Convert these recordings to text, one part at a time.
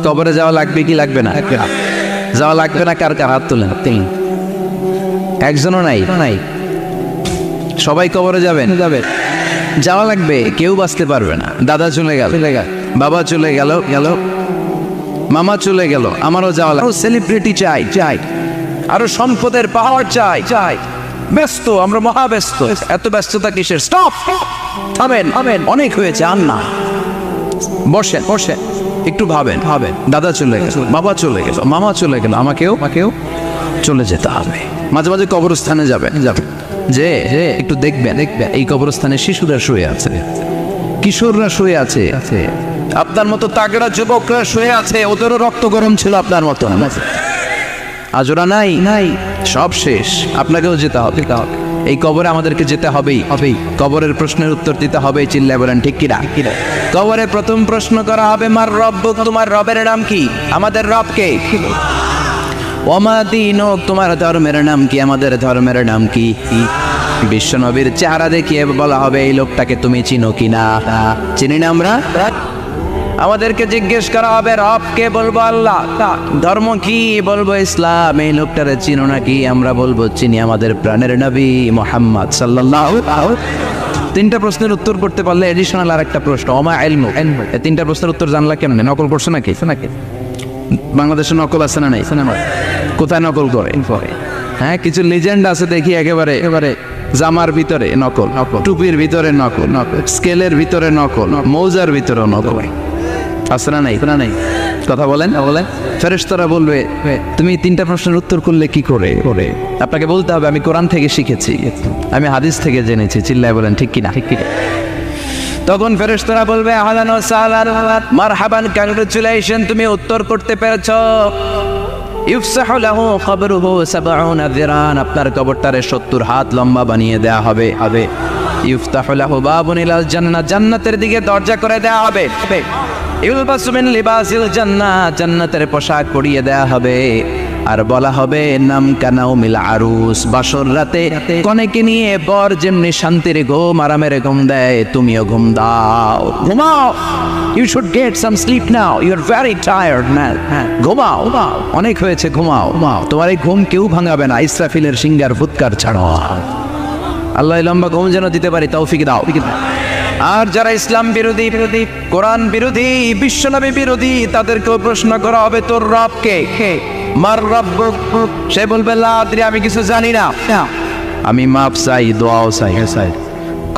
কবরে যাওয়া লাগবে কি লাগবে না? যাওয়া লাগবে না, কার কার হাত তুলেন? একজনও নাই। সবাই কবরে যাবেন? যাওয়া লাগবে, কেউ বাঁচতে পারবে না। দাদা চলে গেল, বাবা চলে গেল, মামা চলে গেল, আমারও যাওয়া লাগবে। সেলিব্রিটি চাই, আরো সম্পদের পাহাড় চাই। ব্যস্ত, আমরা মহাব্যস্ত। এত ব্যস্ততা কিসের? স্টপ, থামেন, অনেক হয়েছে, আর না। বসেন, একটু ভাবেন। দাদা চলে গেল, বাবা চলে গেল, মামা চলে গেল, আমাকেও চলে যেতে হবে। মাঝে মাঝে কবরস্থানে যাবেন, যে একটু দেখবেন এই কবরস্থানে শিশুরা শুয়ে আছে, কিশোররা শুয়ে আছে, আপনার মতো তাগড়া যুবকরা শুয়ে আছে, ওদেরও রক্ত গরম ছিল আপনার মতো। আজ ওরা নাই, সব শেষ। আপনাকেও যেতে হবে। এই কবরে আমাদেরকে যেতে হবেই। কবরের প্রশ্নের উত্তর দিতে হবে। চিল্লায় বলেন ঠিক কিনা? কবরে প্রথম প্রশ্ন করা হবে, মার রব্বুক, তোমার রবের নাম কি? আমাদের রব কে? ওমা দীনুক, তোমার ধর্মের নাম কি? আমাদের ধর্মের নাম কি? বিশ্বনবীর চেহারা দেখিয়ে বলা হবে, এই লোকটাকে তুমি চিনো কিনা? চিনি না আমরা? আমাদেরকে জিজ্ঞেস করা হবে, রব কে? বলবো আল্লাহ। ধর্ম কি? বলবো ইসলাম। এই লোকটারে চিনো নাকি? আমরা বলবো চিনি, আমাদের প্রাণের নবী মুহাম্মদ সাল্লাল্লাহু। তিনটা প্রশ্নের উত্তর করতে পারলে এডিশনাল আর একটা প্রশ্ন, ওমা ইলমু। এই তিনটা প্রশ্নের উত্তর জানলা কেমনে? নকল করছো নাকি? বাংলাদেশে নকল আছে না নাই? কোথায় নকল করে? হ্যাঁ, কিছু লিজেন্ড আছে দেখি, একেবারে জামার ভিতরে নকল, টুপির ভিতরে নকল, স্কেলের ভিতরে নকল, মৌজার ভিতরে নকল। আছে না নাই? কথা বলেন। ফেরেশতারা বলবে, তুমি তিনটা প্রশ্নের উত্তর করলে কি করে? আপনাকে বলতে হবে, আমি কোরআন থেকে শিখেছি, আমি হাদিস থেকে জেনেছি। চিল্লায় বলেন ঠিক কিনা? তখন ফেরেশতারা বলবে, আহলান ওয়া সাহলান, মারহাবান, কংগ্রাচুলেশন, তুমি উত্তর করতে পেরেছো। ইফসাহু লাহু কবরুহু ৭০ যিরান, আপনার কবরটারে ৭০ হাত লম্বা বানিয়ে দেয়া হবে। ইফতাহু লাহু বাবুন ইলাল জান্নাহ, জান্নাতের দিকে দরজা করে দেয়া হবে। ইউলবাসু মিন লিবাসিল জান্নাহ, জান্নাতের পোশাক পরিয়ে দেয়া হবে। আর বলা হবে, নাম কানাও মিল আরুস, বাসর রাতে কনেকে নিয়ে বর যেমনি শান্তির ঘুম, আরামের ঘুম দেয়, তুমিও ঘুম দাও, ঘুমাও। You should get some sleep now, you are very tired man. ঘুমাও, অনেক হয়েছে, ঘুমাও। তোমার এই ঘুম কেউ ভাঙাবে না, ইসরাফিলের সিঙ্গার ফুৎকার ছাড়ো। আল্লাহ লম্বা ঘুম যেন দিতে পারি, তৌফিক দাও। আর যারা ইসলাম বিরোধী, কোরআন বিরোধী, বিশ্বনবী বিরোধী, তাদেরকেও প্রশ্ন করা হবে, তোর রব কে? মার রব্বুক, সে বলবে, লা আদরি, আমি কিছু জানি না, আমি মাপ চাই, দোয়াও চাই।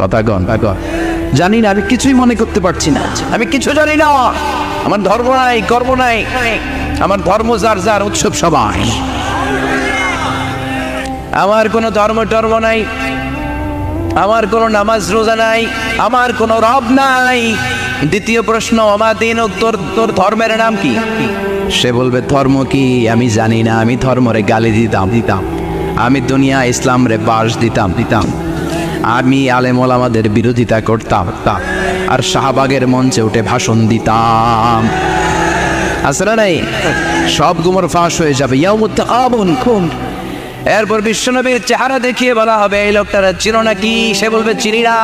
কথা কন, জানি না, আমি কিছুই মনে করতে পারছি না, আমি কিছু জানি না, আমার ধর্ম নাই, কর্ম নাই, আমার ধর্ম যার উৎসব সবাই, আমার কোনো ধর্ম নাই, আমার কোনো নামাজ রোজা নাই, আমার কোনো রব নাই। দ্বিতীয় প্রশ্ন, ওমা দীনুক, তোর ধর্মের নাম কি? সে বলবে, ধর্ম কি? আমি জানি না, আমি ধর্মরে গালি দিতাম, আমি দুনিয়া ইসলাম রে বাস দিতাম, আমি আলেম ওলামাদের বিরোধিতা করতাম, আর শাহবাগের মঞ্চে উঠে ভাষণ দিতাম। আসলে নাই, সব গুমর ফাঁস হয়ে যাবে। ইয়াউমুত তাগাবুন। এরপর বিশ্বনবীর চেহারা দেখিয়ে বলা হবে, এই লোকটারা চিনো নাকি? সে বলবে, চিনি না,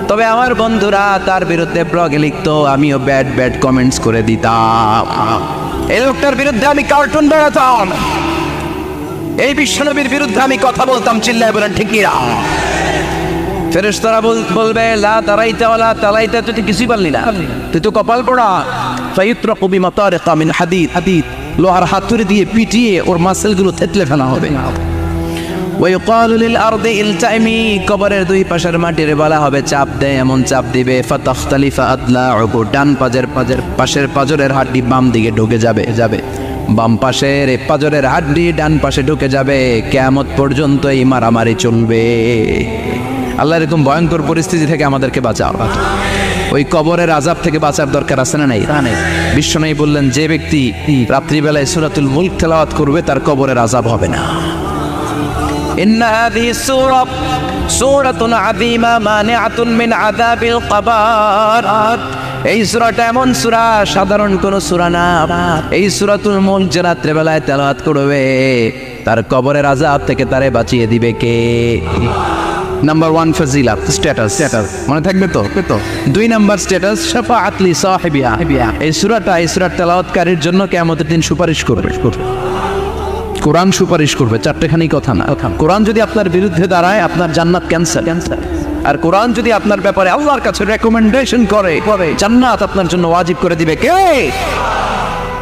তবে আমার বন্ধুরা তার বিরুদ্ধে ব্লগে লিখতো, আমিও ব্যাড কমেন্টস করে দিতাম, এই লোকটার বিরুদ্ধে আমি কার্টুন বানাতাম, এই বিশ্বনবীর বিরুদ্ধে আমি কথা বলতাম। চিল্লায় বলেন ঠিক কিনা? ফেরেশতারা বলবে, লা দারাইতা ওয়ালা তালাইতা, তুই কিছুই পারলি না, তুই তো কপাল পোড়া। ফায়ুতরাকু বিমাতারিকা মিন হাদিদ, লোহার হাতুড়ি দিয়ে পিটিয়ে ওর মাসেলগুলো থেতলে ফেলা হবে। ওয়াইকালু লিল আরদি ইলতাইমি, কবরের দুই পাশের মাটিরে বলা হবে, চাপ দে, এমন চাপ দিবে, ফাতাখতালিফা আদলাউহু, ডান পাশের পাজরের হাড্ডি বাম দিকে ঢুকে যাবে, বাম পাশের পাজরের হাড্ডি ডান পাশে ঢুকে যাবে। কিয়ামত পর্যন্ত এই মারামারি চলবে। আল্লাহ, এরকম ভয়ঙ্কর পরিস্থিতি থেকে আমাদেরকে বাঁচাও। ওই কবরের আযাব থেকে বাঁচার দরকার আছে না নাই? বিশ্বনবী বললেন, যে ব্যক্তি রাত্রিবেলায় সূরাতুল মুলক তেলাওয়াত করবে, তার কবরের আযাব হবে না। ইন্না হাযিহি সূরাতুন আযীমা মানিআতুন মিন আযাবিল কবর, এই সূরাটা এমন সূরা, সাধারণ কোন সূরা না। এই সূরাতুল মুলক যে রাত্রিবেলায় তেলাওয়াত করবে, তার কবরের আযাব থেকে তারে বাঁচিয়ে দিবে কে? নাম্বার 1 ফজিলাত স্ট্যাটাস মনে থাকবে তো 2 নাম্বার স্ট্যাটাস শাফাআত লি সাহিবিহা। এই সূরার তেলাওয়াতকারীর জন্য কিয়ামতের দিন সুপারিশ করবে। কোরআন সুপারিশ করবে, চারটেখানি কথা না। কোরআন যদি আপনার বিরুদ্ধে দাঁড়ায়, আপনার জান্নাত ক্যান্সেল। আর কোরআন যদি আপনার ব্যাপারে আল্লাহর কাছে রেকমেন্ডেশন করে, জান্নাত আপনার জন্য ওয়াজিব করে দিবে কে?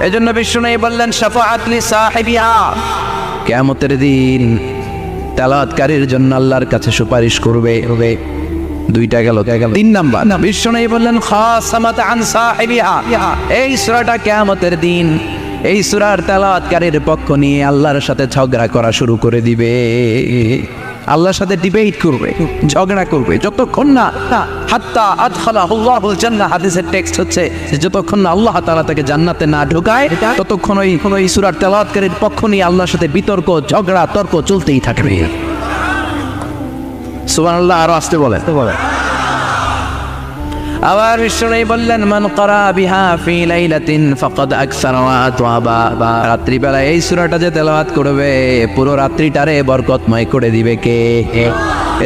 এজন্য বিষ্ণু বললেন শাফাআত লি সাহিবিহা, কিয়ামতের দিন তেলাওয়াতকারীর জন্য আল্লাহর কাছে সুপারিশ করবে। 2টা গেল। 3 নাম্বার বিষ্ণু বললেন খাসামাত আন সাহিবিহা, এই সূরাটা কিয়ামতের দিন এই সূরার তেলাওয়াতকারীর পক্ষ নিয়ে আল্লাহর সাথে ঝগড়া করা শুরু করে দিবে। আল্লাহর সাথে ডিবেট করবে, ঝগড়া করবে, যতক্ষণ না হাত্তা আদখালাহুল্লাহুল জান্নাহ। হাদিসের টেক্সট হচ্ছে যে যতক্ষণ না আল্লাহ তাআলা তাকে জান্নাতে না ঢোকায়, ততক্ষণ ওই সূরার তেলাওয়াতকারীর পক্ষ নিয়ে আল্লাহর সাথে বিতর্ক, ঝগড়া, তর্ক চলতেই থাকবে। সুবহানাল্লাহ। আরো আসতে বলে। আবার বিষ্ণু বললেন মান ক্বারা বিহা ফি লাইলাতিন ফাকাদ আকসারা ওয়া আতওয়াবা, রাত্রিবেলা এই সূরাটা যে তেলাওয়াত করবে পুরো রাত্রিটারে বরকতময় করে দিবে কে?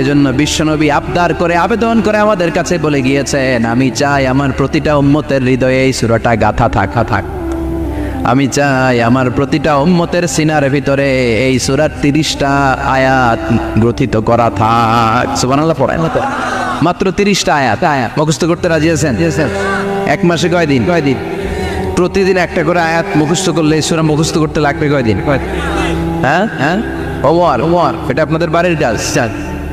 এজন্য বিশ্বনবী আবদার করে, আবেদন করে আমাদের কাছে বলে গিয়েছেন, আমি চাই আমার প্রতিটা উম্মতের হৃদয়ে এই সূরাটা গাথা থাক। আমি চাই আমার প্রতিটা উম্মতের সিনার ভিতরে এই সূরার 30টা আয়াত গ্রথিত করা থাক। সুবহানাল্লাহ। পড়েন মাত্র 30টা আয়াত মুখস্থ করতে রাজি আছেন? 1 মাসে কয়দিন? প্রতিদিন একটা করে আয়াত মুখস্থ করলে এই সূরা মুখস্থ করতে লাগবে কয়দিন? হ্যাঁ, হোমওয়ার্ক এটা আপনাদের বাড়ির কাজ।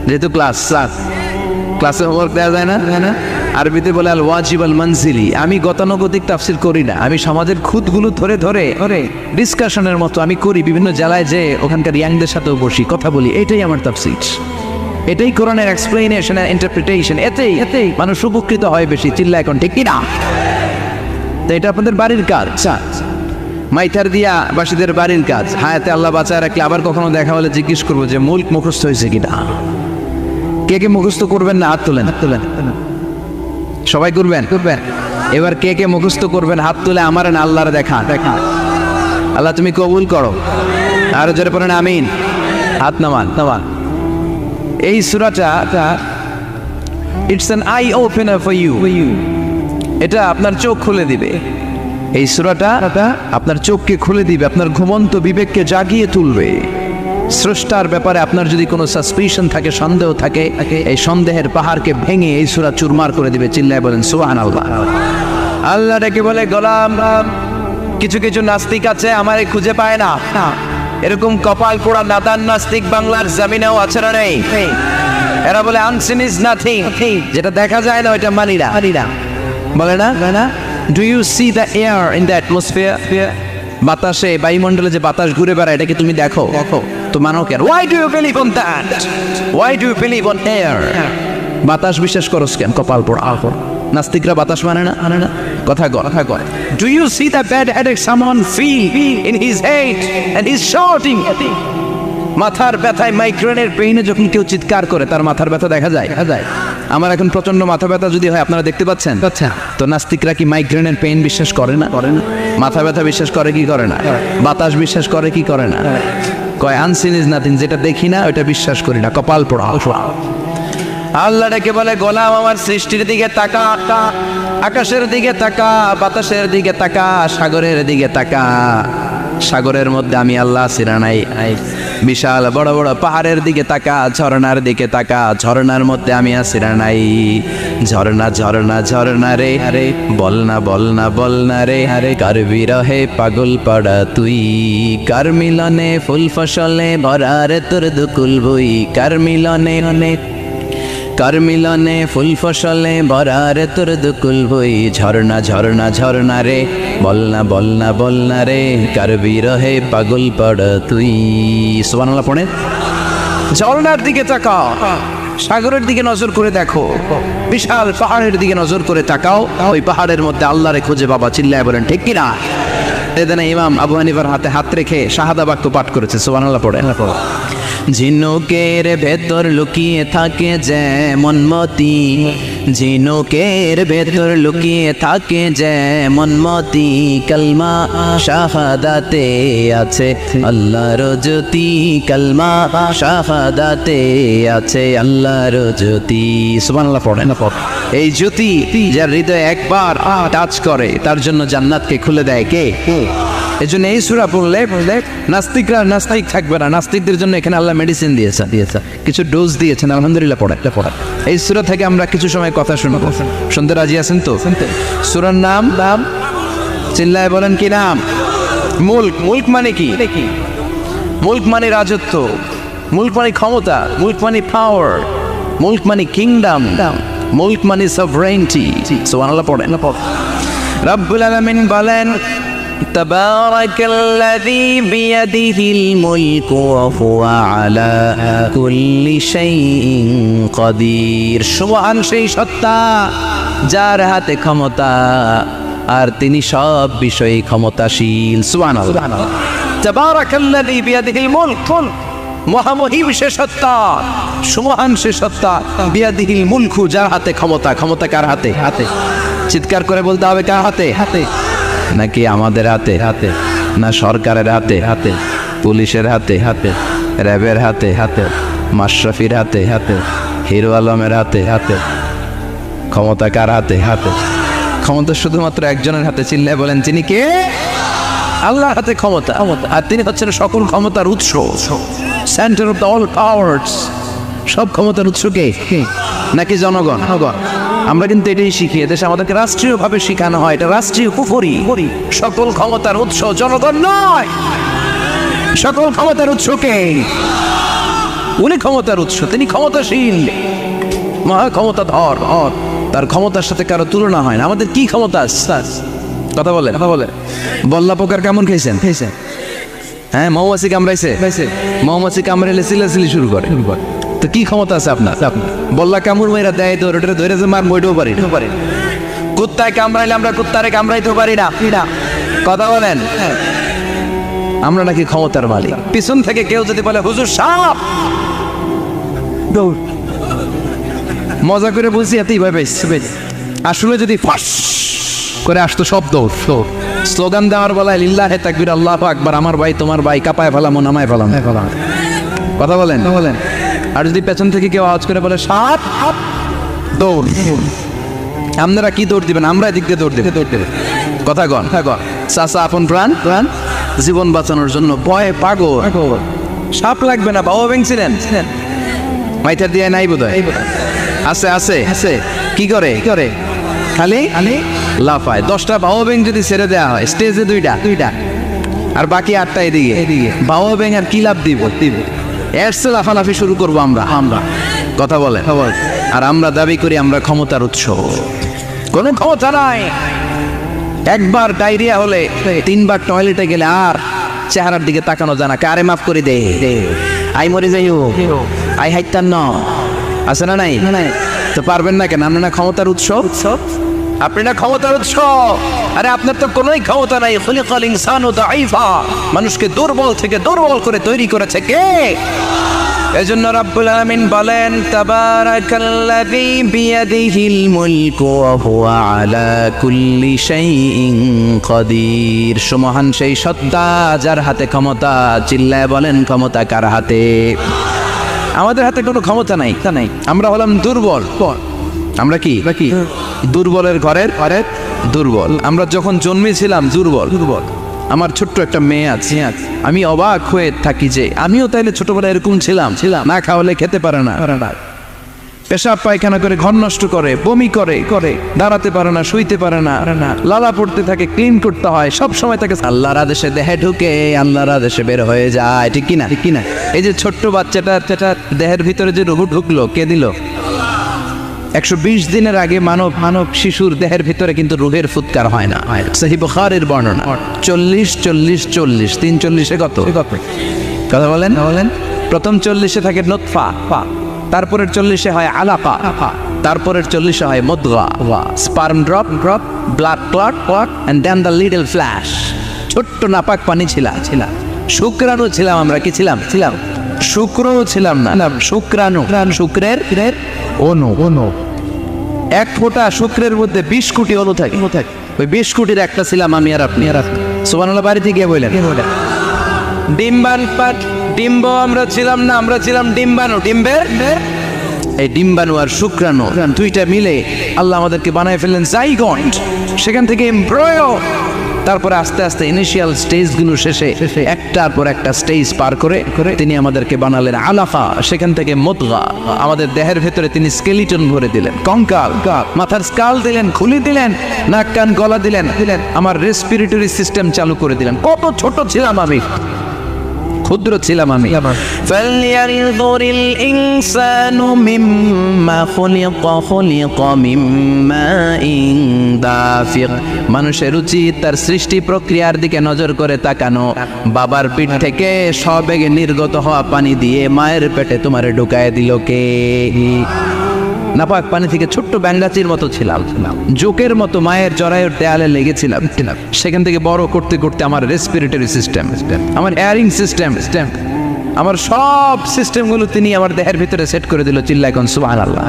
যেহেতু ক্লাসে হোমওয়ার্ক দেওয়া যায় না, আরবিতে বলে আল ওয়াজিব আল মানজিলি। আমি গতানুগতিক তাফসীর করি না, আমি সমাজের খুঁতগুলো ধরে ডিসকাশনের মতো আমি করি। বিভিন্ন জেলায় যে ওখানকার ইয়াংদের সাথেও বসি, কথা বলি, এটাই আমার তাফসীর, এটাই কোরআনের এক্সপ্লেনেশন আর ইন্টারপ্রিটেশন। এতেই মানুষ উপকৃত হয় বেশি। চিল্লা এখন ঠিক কিনা? তো এটা আপনাদের বাড়ির কাজ, মাইথার দিয়া বাসীদের বাড়ির কাজ। হায়াতে আল্লাহ বাঁচায় রাখলে আবার কখনো দেখা হলে জিজ্ঞেস করবো যে মুল্ক মুখস্থ হয়েছে কিনা। কে মুখস্থ করবেন না? হাত তোলেন। সবাই করবেন। এবার কে মুখস্থ করবেন হাত তুলে আমার আল্লাহর দেখা। আল্লাহ তুমি কবুল করো। আর জোরে পড়েন আমিন। হাত নামান। এই সূরাটা it's an eye opener for you. এটা আপনার চোখ খুলে দিবে। এই সূরাটা আপনার চোখকে খুলে দিবে, আপনার ঘুমন্ত বিবেককে জাগিয়ে তুলবে। স্রষ্টার ব্যাপারে আপনার যদি কোনো সাসপিশন থাকে, সন্দেহ থাকে, এই সন্দেহের পাহাড়কে ভেঙে এই সূরা চুরমার করে দিবে। চিল্লায় বলেন সুবহানাল্লাহ। আল্লাহ ডেকে বলে গোলাম, কিছু নাস্তিক আছে আমারে খুঁজে পায় না। এরকম কপাল পোড়া নাদান নাস্তিক বাংলার জমিনেও আছে না নেই? এরা বলে আনসিন ইজ নাথিং, যেটা দেখা যায় না ওইটা মানি না। বলে না do you see the air in the atmosphere? বাতাসে, বায়ুমণ্ডলে যে বাতাস ঘুরে বেড়ায়, এটাকে তুমি দেখো তো মানো কেন? Why do you believe on that? Why do you believe on air? বাতাস বিশ্বাস করস কেন? কপাল পোড়া। নাস্তিকরা বাতাস মানে না? কথা কয়। Do you see the bad headache someone feel in his head and he is shouting? মাথার ব্যথায়, মাইগ্রেনের পেইনে যখন কেউ চিৎকার করে, তার মাথার ব্যথা দেখা যায়। আমার এখন প্রচন্ড মাথা ব্যথা যদি হয়, আপনারা দেখতে পাচ্ছেন? তো নাস্তিকরা কি মাইগ্রেনের পেইন বিশ্বাস করে না? মাথা ব্যথা বিশ্বাস করে কি করে না? বাতাস বিশ্বাস করে কি করে না? কয় আনসিন ইজ নাথিং, যেটা দেখি না ওইটা বিশ্বাস করি না। কপাল পোড়া। আল্লাহ ডেকে বলে গোলাম আমার সৃষ্টির দিকে তাকা, আকাশের দিকে তাকা, বাতাসের দিকে তাকা, সাগরের দিকে তাকা। সাগরের মধ্যে আমি আল্লাহ সিরা নাই। বিশাল বড় বড় পাহাড়ের দিকে তাকা, ঝর্ণার দিকে তাকা, ঝর্ণার মধ্যে আমি আসিরা নাই। ঝর্ণা রে বল না রে কার বিরহে পাগল পাড়া তুই, কার মিলনে ফুল ফসলে ভরা রে তোর দুকুল বই, কার মিলনে ফুল ফসলে ভরা রে তোর দুকুল বই। ঝর্ণা রে বল না রে কার বিরহে পাগল পাড়া তুই। সুবহানাল্লাহ পড়ে। ঝর্ণার দিকে তাকাও, সাগরের দিকে নজর করে দেখো, বিশাল পাহাড়ের দিকে নজর করে তাকাও, ওই পাহাড়ের মধ্যে আল্লাহরে খুঁজে বাবা। চিল্লায় বলেন ঠিক কিনা? এদিন ইমাম আবু হানিফার হাতে হাত রেখে শাহাদা বাক্য পাঠ করেছে। সুবহানাল্লাহ পড়ে। ঝিনুকের ভেতর লুকিয়ে থাকে যেমন মতি, ঝিনুকের ভেতর লুকিয়ে থাকে যেমন মতি, কালমা শাহাদাতে আছে আল্লাহর জ্যোতি, কালমা শাহাদাতে আছে আল্লাহর জ্যোতি। সুবহানাল্লাহ পড়েন। এই জ্যোতি যার হৃদয়ে একবার টাচ করে তার জন্য জান্নাতকে খুলে দেয় কে? এই জন্য এই সূরা পড়লে নাস্তিকরা নাস্তিক থাকবে না। নাস্তিকদের জন্য এখানে আল্লাহ মেডিসিন দিয়েছে, কিছু ডোজ দিয়েছেন। আলহামদুলিল্লাহ পড়া। এই সূরা থেকে আমরা কিছু সময় কথা শুনবো। শুনতে রাজি আছেন তো? সূরার নাম চিল্লায় বলেন কি নাম? মুলক। মুলক মানে কি? মুলক মানে রাজত্ব, মুলক মানে ক্ষমতা, মুলক মানে পাওয়ার, মুলক মানে কিংডম, মুলক মানে সভরেন্টি। সুবহানাল্লাহ পড়েন। রব্বুল আলামিন বলেন তাবারাকাল্লাযী বিয়াদিহিল মুলকু ওয়া হুয়া আলা কুল্লি শাইইন কাদির। সুবহান সেই সত্তা যার হাতে ক্ষমতা আর তিনি সব বিষয়ে ক্ষমতাশীল। সুবহানাল্লাহ। তাবারাকাল্লাযী বিয়াদিহিল মুলক, মহামহিম সে সত্তা, সুমহান সে সত্তা, বিয়াদিহিল মুলকু যার হাতে ক্ষমতা। ক্ষমতা কার হাতে? চিৎকার করে বলতে হবে কার হাতে? নাকি আমাদের হাতে? না সরকারের হাতে, পুলিশের হাতে, র্যাবের হাতে, মাশরাফির হাতে, হিরো আলমের হাতে? ক্ষমতা কার হাতে? ক্ষমতা শুধুমাত্র একজনের হাতে। চিল্লায় বলেন তিনি কে? আল্লাহর হাতে ক্ষমতা, আর তিনি হচ্ছেন সকল ক্ষমতার উৎস, centre of the all powers. সব ক্ষমতার উৎস কে? নাকি জনগণ? আমরা কিন্তু এটাই শিখি, এদেশে আমাদেরকে রাষ্ট্রীয়ভাবে শেখানো হয় এটা রাষ্ট্রীয় কুফরি। সকল ক্ষমতার উৎস জনগণ নয়, সকল ক্ষমতার উৎস কে? উনি ক্ষমতার উৎস, তিনি ক্ষমতাশীল, মহা ক্ষমতাধর। তার ক্ষমতার সাথে কারো তুলনা হয় না। আমাদের কি ক্ষমতা? কথা বলে বল্লা পোকার কেমন খেয়েছেন? হ্যাঁ, মৌমাছি কামড়াইছে, মৌমাছি কামড়াইলে চিল্লাচিল্লি শুরু করে। তো কি ক্ষমতা আছে আপনার? বল্লা কামড় মেয়েরা দেয় তো ওটা ধরে যে মার বইতেও পারি। কুত্তায় কামড়াইলে আমরা কুত্তারে কামড়াইতেও পারি না। কথা বলেন। আমরা নাকি ক্ষমতার মালিক। পিছন থেকে কেউ যদি বলে হুজুর সাপ, মজা করে বলছি এতই ভয় পাইছে। আসলে যদি ফাঁস করে আসতো সব দৌড়। স্লোগান দেওয়ার বলায় লিল্লাহে তাকবীর, আল্লাহু আকবার, আমার ভাই তোমার ভাই, কাপায় ফেলামো নামায় ফেলাম। কথা বলেন। আর যদি পেছন থেকে কেউ আওয়াজ করে বলে সাপ, দৌড়। আপনারা কি দৌড় দিবেন? আমরা এদিক দিয়ে দৌড় দেব। কথা কন। চাচা আপন প্রাণ জীবন বাঁচানোর জন্য ভয়ে পাগল। সাপ লাগবে না, বাবা ভেঙছিলেন মাইটার দিয়ে নাই বোধ হয়। আছে কি করে খালি লাফায়। 10টা বাবা ব্যাং যদি ছেড়ে দেওয়া হয় স্টেজে 2টা আর বাকি 8টা এদিকে, বাবা ব্যাং আর কি লাভ দিব? এর চেয়ে লাফালাফি শুরু করবো আমরা। কথা বলে। আর আমরা দাবি করি আমরা ক্ষমতার উৎস। কোনো ক্ষমতা নাই। একবার ডায়রিয়া হলে 3বার টয়লেটে গেলে আর চেহারার দিকে তাকানো যায় না। কারে মাফ করে দে, আই মরে যাই, আই হাইতান ন আছে না নাই? তো পারবেন না কেন? আপনি না ক্ষমতার উৎস? আপনি না ক্ষমতার উৎস? আরে আপনার তো কোনোই ক্ষমতা নাই। খুলিকাল ইনসানু দাঈফা, মানুষকে দুর্বল থেকে দুর্বল করে তৈরি করেছে কে? এজন্য রব্বুল আলামিন বলেন তাবারাকাল্লাযী বিয়াদিহিল মুলকু ওয়া হুয়া আলা কুল্লি শাইইন কাদির। সুমহান সেই সত্তা যার হাতে ক্ষমতা। চিল্লায় বলেন ক্ষমতা কার হাতে? আমাদের হাতে কোনো ক্ষমতা নাই। আমরা হলাম দুর্বল। আমরা কি দুর্বলের ঘরের দুর্বল। আমরা যখন জন্মেছিলাম দুর্বল। আমার ছোট্ট একটা মেয়ে আছে, আমি অবাক হয়ে থাকি যে আমিও তাইলে ছোটবেলায় এরকম ছিলাম। না খাওয়ালে খেতে পারে না, পেশাব পায়খানা করে, ঘর নষ্ট করে, বমি করে, দাঁড়াতে পারে না, শুইতে পারে না, লালা পড়তে থাকে, ক্লিন করতে হয় সব সময় তাকে। আল্লাহর আদেশে দেহে ঢুকে, আল্লাহর আদেশে বের হয়ে যায়। ঠিক কিনা? এই যে ছোট্ট বাচ্চাটা দেহের ভিতরে যে রুহ ঢুকলো, কে দিল? 120 দিনের আগে মানব শিশুর দেহের ভিতরে কিন্তু রুহের ফুৎকার হয় না। সহিহ বুখারীর বর্ণনা 40 340 কত কথা বলেন। প্রথম 40 থাকে নুতফা, তারপরের 40 হয় আলাকা, তারপরের 40 হয় মুদগা, sperm drop, blood clot and then the little flesh. ছোট্ট নাপাক পানি ছিলা, শুক্রাণু ছিলাম আমরা। কি ছিলাম? শুক্রও ছিলাম না, শুক্রাণু, শুক্রের অনু। এক ফোঁটা শুক্রের মধ্যে 20 কোটি অনু থাকে। ওই 20 কোটির একটা ছিলাম আমি আর আপনি। সুবহানাল্লাহ, বাড়িতে গিয়ে বললেন ডিম্ব আমরা ছিলাম না, আমরা ছিলাম ডিম্বাণু। এই ডিম্বাণু আর শুক্রাণু দুইটা মিলে আল্লাহ আমাদেরকে বানায় ফেললেন জাইগন্ট, সেখান থেকে এমব্রয়ো, তারপরে আস্তে আস্তে ইনিশিয়াল স্টেজগুলো শেষে একটার পর একটা স্টেজ পার করে তিনি আমাদেরকে বানালেন আলাফা, সেখান থেকে মুদগা, আমাদের দেহের ভেতরে তিনি স্কেলিটন ভরে দিলেন, কঙ্কাল, মাথার স্কাল দিলেন, খুলি দিলেন, নাক কান গলা দিলেন, আমার রেসপিরেটরি সিস্টেম চালু করে দিলেন। কত ছোট ছিলাম আমি, ক্ষুদ্র ছিলাম আমি। ফালইয়ানযুরিল ইনসানু মিম্মা খুলিকা মিম্মাইন দাফিক। মানুষের উচিত তার সৃষ্টি প্রক্রিয়ার দিকে নজর করে তাকানো। বাবার পিঠ থেকে সবেগে নির্গত হওয়া পানি দিয়ে মায়ের পেটে তোমারে ঢুকায় দিল কে? নাপাক পানি থেকে ছোট্ট ব্যাঙ্গাচির মতো ছিলাম, জোকের মতো মায়ের জরায়ুর দেয়ালে লেগেছিলাম। সেখান থেকে বড় করতে করতে আমার রেসপিরেটরি সিস্টেম, আমার এয়ারিং সিস্টেম, আমার সব সিস্টেমগুলো তিনি আমার দেহের ভিতরে সেট করে দিল। চিল্লায় কোন সুবহানাল্লাহ।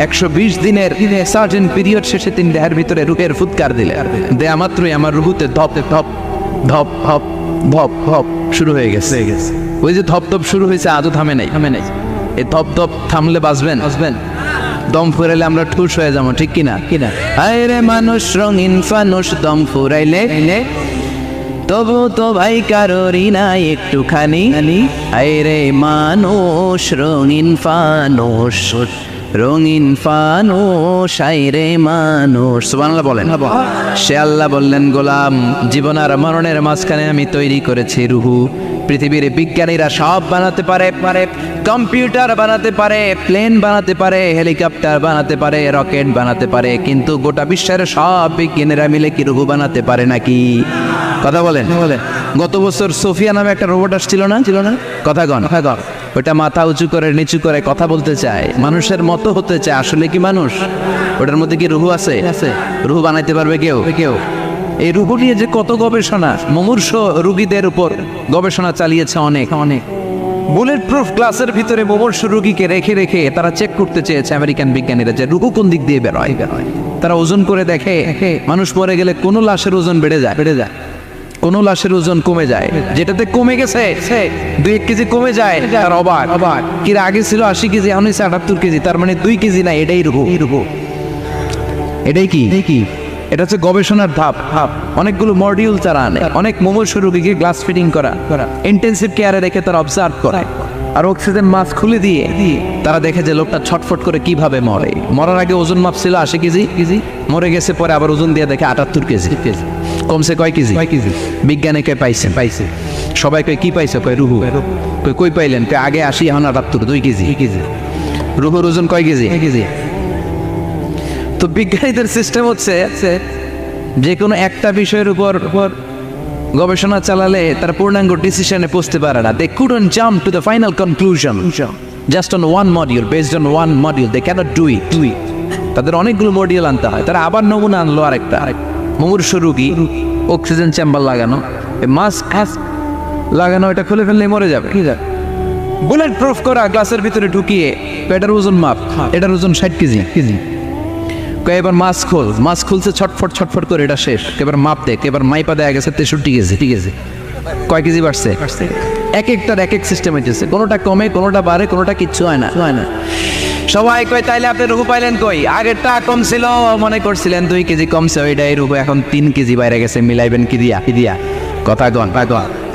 120 দিনের সার্টেন পিরিয়ড শেষে তিনি দেহের ভিতরে রুহের ফুৎকার দিলেন। দেয়া মাত্রই আমার রুহুতে ধপ ধপ ধপ ধপ ধপ ধপ শুরু হয়ে গেছে। ওই যে ধপ ধপ শুরু হয়েছে, আজও থামে নাই। এই ধপ ধপ থামলে বাঁচবেন, দম ফুরাইলে আমরা ঠুস হয়ে যাবো, ঠিক কিনা? আরে মানুষ রঙিন ফানুষ, দম ফুরাইলে তবু তো ভাই কারোরই নাই একটুখানি। আরে মানুষ রঙিন ফানুষ, রঙিন ফানুষ, আইরে মানুষ। সুবহানাল্লাহ বলেন। সে আল্লাহ বললেন, গোলাম, জীবন আর মরণের মাঝখানে আমি তৈরি করেছি রুহু। পৃথিবীর বিজ্ঞানীরা সব বানাতে পারে, কম্পিউটার বানাতে পারে, প্লেন বানাতে পারে, হেলিকপ্টার বানাতে পারে, রকেট বানাতে পারে, কিন্তু গোটা বিশ্বের সব বিজ্ঞানীরা মিলে কি রুহু বানাতে পারে নাকি? কথা বলেন। গত বছর সোফিয়া নামে একটা রোবট আসছিল না? কথা গন। ওটা মাথা উঁচু করে নিচু করে কথা বলতে চায়, মানুষের মতো হতে চায়। আসলে কি মানুষ? ওটার মধ্যে কি রুহু আছে? রুহু বানাইতে পারবে কেউ? এই রুহু নিয়ে যে কত গবেষণা, মুমূর্ষ রোগীদের উপর গবেষণা চালিয়েছে অনেক। বুলেট প্রুফ গ্লাসের ভিতরে মুমূর্ষ রোগীকে রেখে তারা চেক করতে চেয়েছে আমেরিকান বিজ্ঞানীরা যে রুহু কোন দিক দিয়ে বেরোয়। তারা ওজন করে দেখে, মানুষ মরে গেলে কোনো লাশের ওজন বেড়ে যায়, কোনো লাশের ওজন কমে যায়। যেটাতে কমে গেছে 2-1 কেজি কমে যায়, তার অবাক। কি আগে ছিল 80 কেজি, এখন হচ্ছে 78 কেজি, তার মানে 2 কেজি না, এটাই রুহু। এটাই কি? এটা হচ্ছে গবেষণার ধাপ। অনেকগুলো মডিউল তারা আনে, অনেক মুমূর্ষ রোগীকে গ্লাস ফিটিং করা, ইন্টেন্সিভ কেয়ারে রেখে তারা অবজার্ভ করায়, আর অক্সিজেন মাস্ক খুলে দিয়ে তারা দেখে যে লোকটা ছটফট করে কিভাবে মরে। মরার আগে ওজন মাপ ছিল 80 কেজি, মরে গেছে পরে আবার ওজন দিয়ে দেখে 78 কেজি। কমছে কয় কেজি? বিজ্ঞানে কে পাইছে? সবাই কয় কি পাইছে? কয় রুহু। কই পাইলেন? আগে 80, এখন 78, 2 কেজি। রুহুর ওজন কয় কেজি? তো বিজ্ঞানীদের সিস্টেম হচ্ছে যে কোনো একটা বিষয়ের উপর গবেষণা চালালে তার পূর্ণাঙ্গ ডিসিশনে পৌঁছতে পারে না। They couldn't jump to the final conclusion just on one module, based on one module. They cannot do it. তাদের অনেকগুলো মডিউল আনতে হয়। তারা আবার নমুনা আনলো আরেকটা। মুমূর্ষ রোগী, অক্সিজেন চেম্বার লাগানো, মাস্ক লাগানো, এটা খুলে ফেললে মরে যাবে। বুলেট প্রুফ করা গ্লাসের ভিতরে ঢুকিয়ে এটার ওজন মাপ, এটার ওজন 60 কেজি। এবার মাছ খুলছে, ছটফট করে, এটা শেষ। এবার মাপ দেখ, এবার মাইপা দেয়া গেছে 63 কেজি। কয় কেজি বাড়ছে? এক একটার এক এক সিস্টেম হইতেছে, কোনোটা কমে, কোনোটা বাড়ে, কোনোটা কিচ্ছু হয় না। সবাই কয় তাইলে আপনি রুহু পাইলেন কই? আগেরটা কম ছিল, মনে করছিলেন 2 কেজি কমছে, ওইটাই রুহু এখন 3 কেজি বাইরে গেছে। মিলাইবেন কি দিয়া? কথা গন।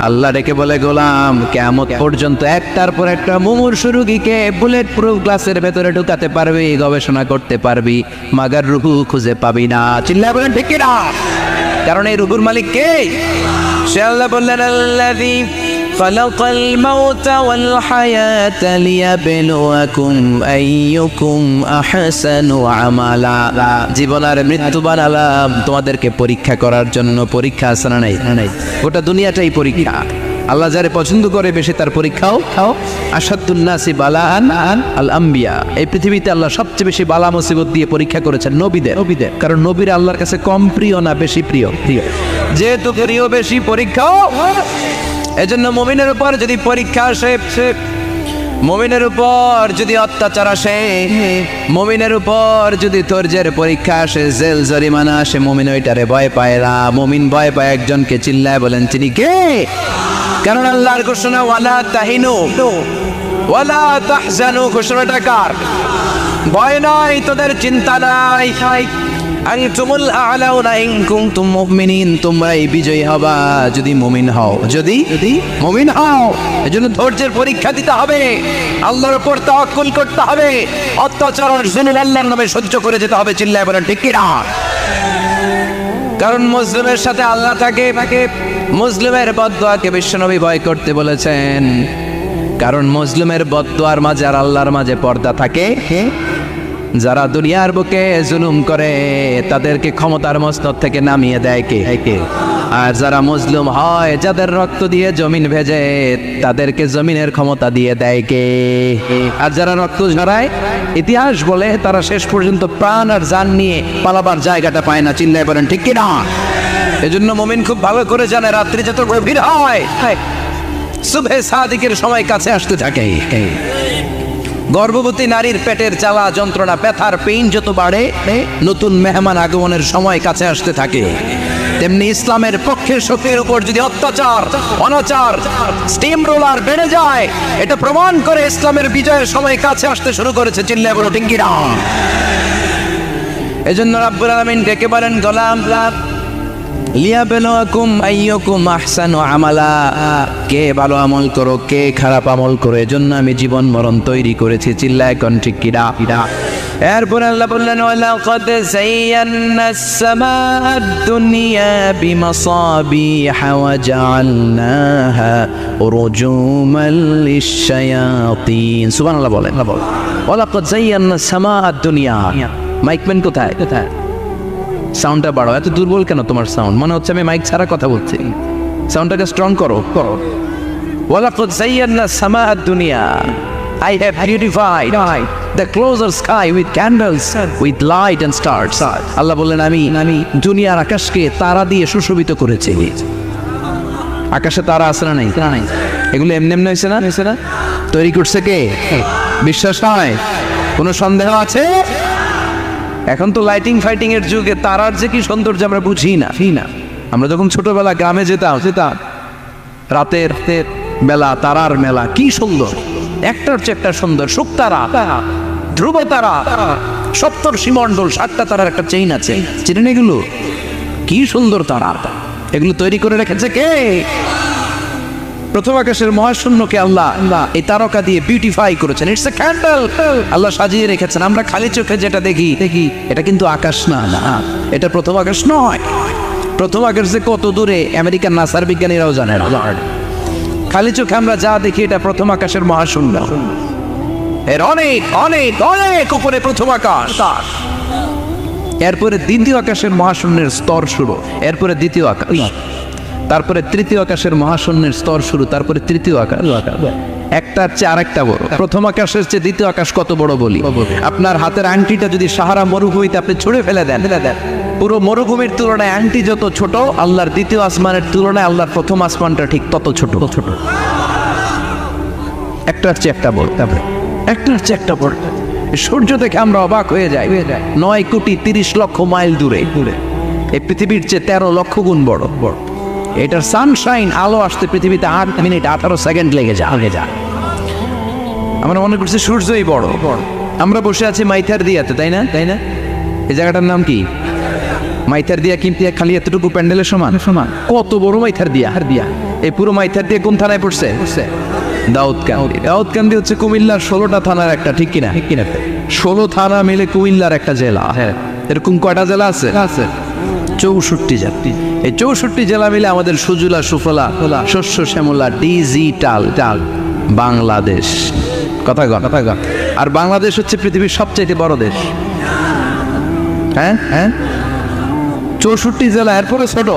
আল্লাহ ডেকে বলে, গোলাম, কিয়ামত পর্যন্ত একটার পর একটা মুমূর্ষ রোগীকে বুলেট প্রুফ গ্লাসের ভেতরে ঢুকাতে পারবি, গবেষণা করতে পারবি, মাগার রুহু খুঁজে পাবি না। চিল্লায় বলেন ঠিক কিনা? কারণ এই রুহুর মালিক কে? সে আল্লাহ বললেন, আল্লাযী খালাকাল মাউতা ওয়াল হায়াতা লিয়াবলুয়াকুম আইয়ুকুম আহসানু আমালা। জীবন আর মৃত্যু বানালাম তোমাদেরকে পরীক্ষা করার জন্য। পরীক্ষা আছে না নাই? গোটা দুনিয়াটাই পরীক্ষা। আল্লাহ যারে পছন্দ করে বেশি তার পরীক্ষাও। আশাদ্দুন নাসি বালাআন আল আম্বিয়া। এই পৃথিবীতে আল্লাহ সবচেয়ে বেশি বালা মুসিবত দিয়ে পরীক্ষা করেছেন নবীদের। কারণ নবীরা আল্লাহর কাছে কম প্রিয় না বেশি প্রিয়? যেহেতু প্রিয় বেশি, পরীক্ষাও। এজন্য মুমিনের উপর যদি পরীক্ষা আসে, মুমিনের উপর যদি অত্যাচার আসে, মুমিনের উপর যদি ধৈর্যের পরীক্ষা আসে, জেল জরিমানা আসে, মুমিন ওইটারে ভয় পায় না। মুমিন ভয় পায় একজনকে, চিল্লায় বলেন তিনি কে? কারণ আল্লাহর ঘোষণা ওয়ালা তাহিনু ওয়ালা তাহজানু, ঘোষণাটা কার? ভয় নাই, তোদের চিন্তা নাই, আনতুমুল আ'লাউনা ইন কুনতুম মুমিনিন, তোমরাই বিজয়ী হবা যদি মুমিন হও, যদি মুমিন হও। এজন্য ধৈর্যের পরীক্ষা দিতে হবে, আল্লাহর উপর তাওয়াক্কুল করতে হবে, অত্যাচার জুলুম আল্লাহর নামে সহ্য করে যেতে হবে। চিল্লায় বলেন ঠিক কি না? কারণ মুসলিমের সাথে আল্লাহ থাকে। মুসলিমের বদদুয়াকে বিশ্বনবী ভয় করতে বলেছেন, কারণ মুসলিমের বদদুয়ার মাঝে আর আল্লাহর মাঝে পর্দা থাকে। যারা দুনিয়ার বুকে জুলুম করে তাদেরকে ক্ষমতার মসনদ থেকে নামিয়ে দেয় কে? আর যারা মুসলিম হয়, যাদের রক্ত দিয়ে জমিন ভেজে, তাদেরকে জমিনের ক্ষমতা দিয়ে দেয় কে? আর যারা রক্ত ঝরায়, ইতিহাস বলে তারা শেষ পর্যন্ত প্রাণ আর জান নিয়ে পালাবার জায়গাটা পায় না। চিল্লায় বলেন ঠিক কি না? এজন্য মুমিন খুব ভালো করে জানে, রাত্রি যত গভীর হয়, সুবহে সাদিকের সময় কাছে আসতে থাকে। গর্ভবতী নারীর পেটের জ্বালা যন্ত্রণা, ব্যথার পেইন যত বাড়ে, নতুন মেহমান আগমনের সময় কাছে আসতে থাকে। তেমনি ইসলামের পক্ষের শক্তির উপর যদি অত্যাচার, অনাচার, স্টিম রোলার বেড়ে যায়, এটা প্রমাণ করে ইসলামের বিজয়ের সময় কাছে আসতে শুরু করেছে। চিল্লায় বলো ঠিক কি না? এজন্য রাব্বুল আলামিন ডেকে বলেন, গোলাম লিয়াবলুয়াকুম আইয়ুকুম আহসানু আমালা, কে ভালো আমল করো, কে খারাপ আমল করো, এজন্য আমি জীবন মরণ তৈরি করেছি। চিল্লায় কোন ঠিক কি না? এরপর আল্লাহ বললেন, ওয়ালাকাদ যায়্যানাস সামাআদ দুনিয়া বিমাসাবিহা ওয়া জাআলনাহা রুজুমান লিশ-শায়াতিন। সুবহানাল্লাহ বলেন। ওয়ালাকাদ যায়্যানাস সামাআদ দুনিয়া। মাইকম্যান কোথায়? সাউন্ডটা বাড়াও। এত দুর্বল কেন তোমার সাউন্ড? মনে হচ্ছে আমি মাইক ছাড়া কথা বলছি। সাউন্ডটাকে স্ট্রং করো। ওয়ালাকাদ যায়্যানাস সামাআদ দুনিয়া, I have beautified the closer sky with candles, with light and stars. আল্লাহ বললেন, আমি দুনিয়ার আকাশকে তারা দিয়ে সুশোভিত করেছি। আকাশে তারা আছে না নাই? এগুলো এমনি এমনি হয়েছে না? তৈরি করছে কে? বিশ্বাস হয়? কোনো সন্দেহ আছে? এখন তো লাইটিং ফাইটিং এর যুগে তারার যে কি সৌন্দর্য আমরা বুঝি না। আমরা যখন ছোটবেলা গ্রামে যেতাম, রাতের বেলা তারার মেলা, কি সুন্দর, একটার চেয়ে একটা সুন্দর। শুকতারা, ধ্রুব তারা, সপ্তর্ষিমণ্ডল, 7টা তারার একটা চেইন আছে, চিনেন এগুলো? কি সুন্দর তারা! এগুলো তৈরি করে রেখেছে কে? প্রথম আকাশের মহাশূন্যকে আল্লাহ এই তারকা দিয়ে বিউটিফাই করেছেন। ইটস এ ক্যান্ডেল, আল্লাহ সাজিয়ে রেখেছেন। আমরা খালি চোখে যেটা দেখি এটা কিন্তু আকাশ না, এটা প্রথম আকাশ নয়। প্রথম আকাশ যে কত দূরে আমেরিকান নাসার বিজ্ঞানীরাও জানে না। খালি চোখে আমরা যা দেখি এটা প্রথম আকাশের মহাশূন্য। এর অনেক অনেক অনেক উপরে প্রথম আকাশ, এরপরে দ্বিতীয় আকাশের মহাশূন্যের স্তর শুরু, এরপরে দ্বিতীয় আকাশ, তারপরে তৃতীয় আকাশের মহাশূন্যের স্তর শুরু, তারপরে তৃতীয় আকাশ। একটার চেয়ে আরেকটা বড়। প্রথম আকাশের চেয়ে দ্বিতীয় আকাশ কত বড় বলি? আপনার হাতের আংটিটা যদি সাহারা মরুভূমিতে আপনি ছুঁড়ে ফেলে দেন, পুরো মরুভূমির তুলনায় আংটি যত ছোট, আল্লাহর দ্বিতীয় আসমানের তুলনায় আল্লাহর প্রথম আসমানটা ঠিক তত ছোট। একটার চেয়ে একটা বড়, একটার চেয়ে একটা বড়। সূর্য দেখে আমরা অবাক হয়ে যাই। 9,30,00,000 মাইল দূরে, এই পৃথিবীর চেয়ে 13 লক্ষ গুণ বড়। এটার সানশাইন, আলো আসতে পৃথিবীতে 8 মিনিট 18 সেকেন্ড লেগে যায়। আমরা মনে করছি সূর্যই বড়। আমরা বসে আছি মাইথার দিয়াতে, তাই না? এই জায়গাটার নাম কি? মাইথার দিয়া। কিন্তু খালি এতটুকু প্যান্ডেলের সমান। কত বড় মাইথার দিয়া! এই পুরো মাইথার দিয়ে কোন থানায় পড়ছে? দাউদকান্দি হচ্ছে কুমিল্লার 16টা থানার একটা, ঠিক কিনা? 16 থানা মিলে কুমিল্লার একটা জেলা। এরকম কয়টা জেলা আছে? 64 জেলা। এই 64 জেলা মিলে আমাদের সুজলা সুফলা, শস্য শ্যামলা, ডিজিটাল বাংলাদেশ। কথা গণ। আর বাংলাদেশ হচ্ছে পৃথিবীর সবচেয়ে বড় দেশ। হ্যাঁ, 64 জেলা, এরপরে ছোট।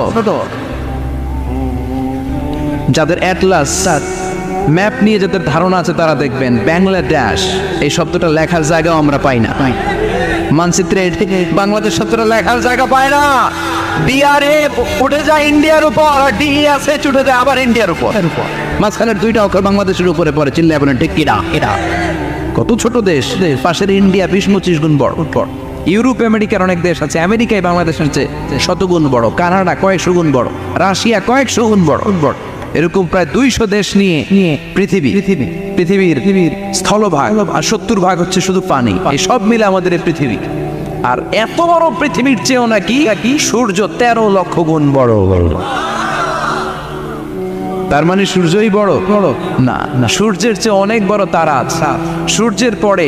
যাদের অ্যাটলাস ম্যাপ নিয়ে যাদের ধারণা আছে তারা দেখবেন বাংলাদেশ এই শব্দটা লেখার জায়গাও আমরা পাই না। মানচিত্রে বাংলাদেশ শব্দটা লেখার জায়গা পায় না। ডিআরএ উঠে যায় ইন্ডিয়ার উপর, আর ডিএসএ উঠে যায় আবার ইন্ডিয়ার উপর। মাঝখানের দুইটা অক্ষর বাংলাদেশের উপরে পড়ে, চিল্লায় বলেন ঠিক কিনা? এটা কত ছোট দেশ, পাশের ইন্ডিয়া 20-25 গুণ বড়। ইউরোপ আমেরিকার অনেক দেশ আছে, আমেরিকায় বাংলাদেশের চেয়ে শতগুণ বড়, কানাডা কয়েকশো গুণ বড়, রাশিয়া কয়েকশো গুণ বড়। এরকম প্রায় 200 দেশ নিয়ে পৃথিবীর স্থলভাগ আর 70% হচ্ছে শুধু পানি। এই সব মিলে আমাদের এই পৃথিবী। আর এত বড় পৃথিবীর চেয়েও নাকি সূর্য 13 লক্ষ গুণ বড়। তার মানে সূর্যই বড়? না, সূর্যের চেয়ে অনেক বড় তারা আছে। সূর্যের পরে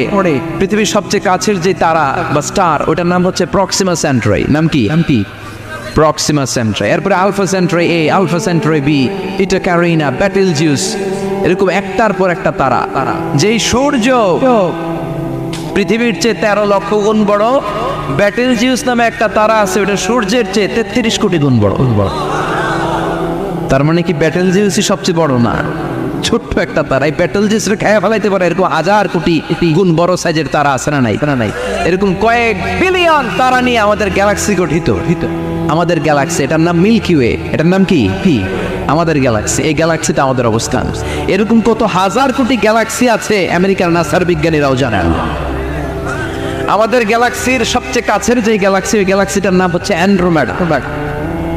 পৃথিবীর সবচেয়ে কাছের যে তারা বা স্টার, ওটার নাম হচ্ছে প্রক্সিমা সেন্টারি। নাম কি? প্রক্সিমা সেন্টারি। এরপরে আলফা সেন্টারি এ, আলফা সেন্টারি বি, ইটা ক্যারিনা, বেটেলজিউস, এরকম একটার পর একটা তারা। যেই সূর্য পৃথিবীর চেয়ে 13 লক্ষ গুণ বড়, বেটেলজিউস নামে একটা তারা আছে, ওটা সূর্যের চেয়ে 33 কোটি গুণ বড়। তার মানে কি বেটেলজিউসই সবচেয়ে বড় না? ছোট্ট একটা তারা। এই বেটেলজিউসরে খেয়ে ফেলাইতে পারে এরকম 1000 কোটি গুণ বড় সাইজের তারা আছে না নাই? এরকম কয়েক বিলিয়ন তারা নিয়ে আমাদের গ্যালাক্সি গঠিত। আমাদের গ্যালাক্সি, এটার নাম মিল্কি ওয়ে। এটার নাম কি? আমাদের গ্যালাক্সি। এই গ্যালাক্সিতে আমাদের অবস্থান। এরকম কত হাজার কোটি গ্যালাক্সি আছে, আমেরিকার নাসার বিজ্ঞানীরাও জানেন। আমাদের গ্যালাক্সির সবচেয়ে কাছের যে গ্যালাক্সি, ওই গ্যালাক্সিটার নাম হচ্ছে অ্যান্ড্রোমেডা।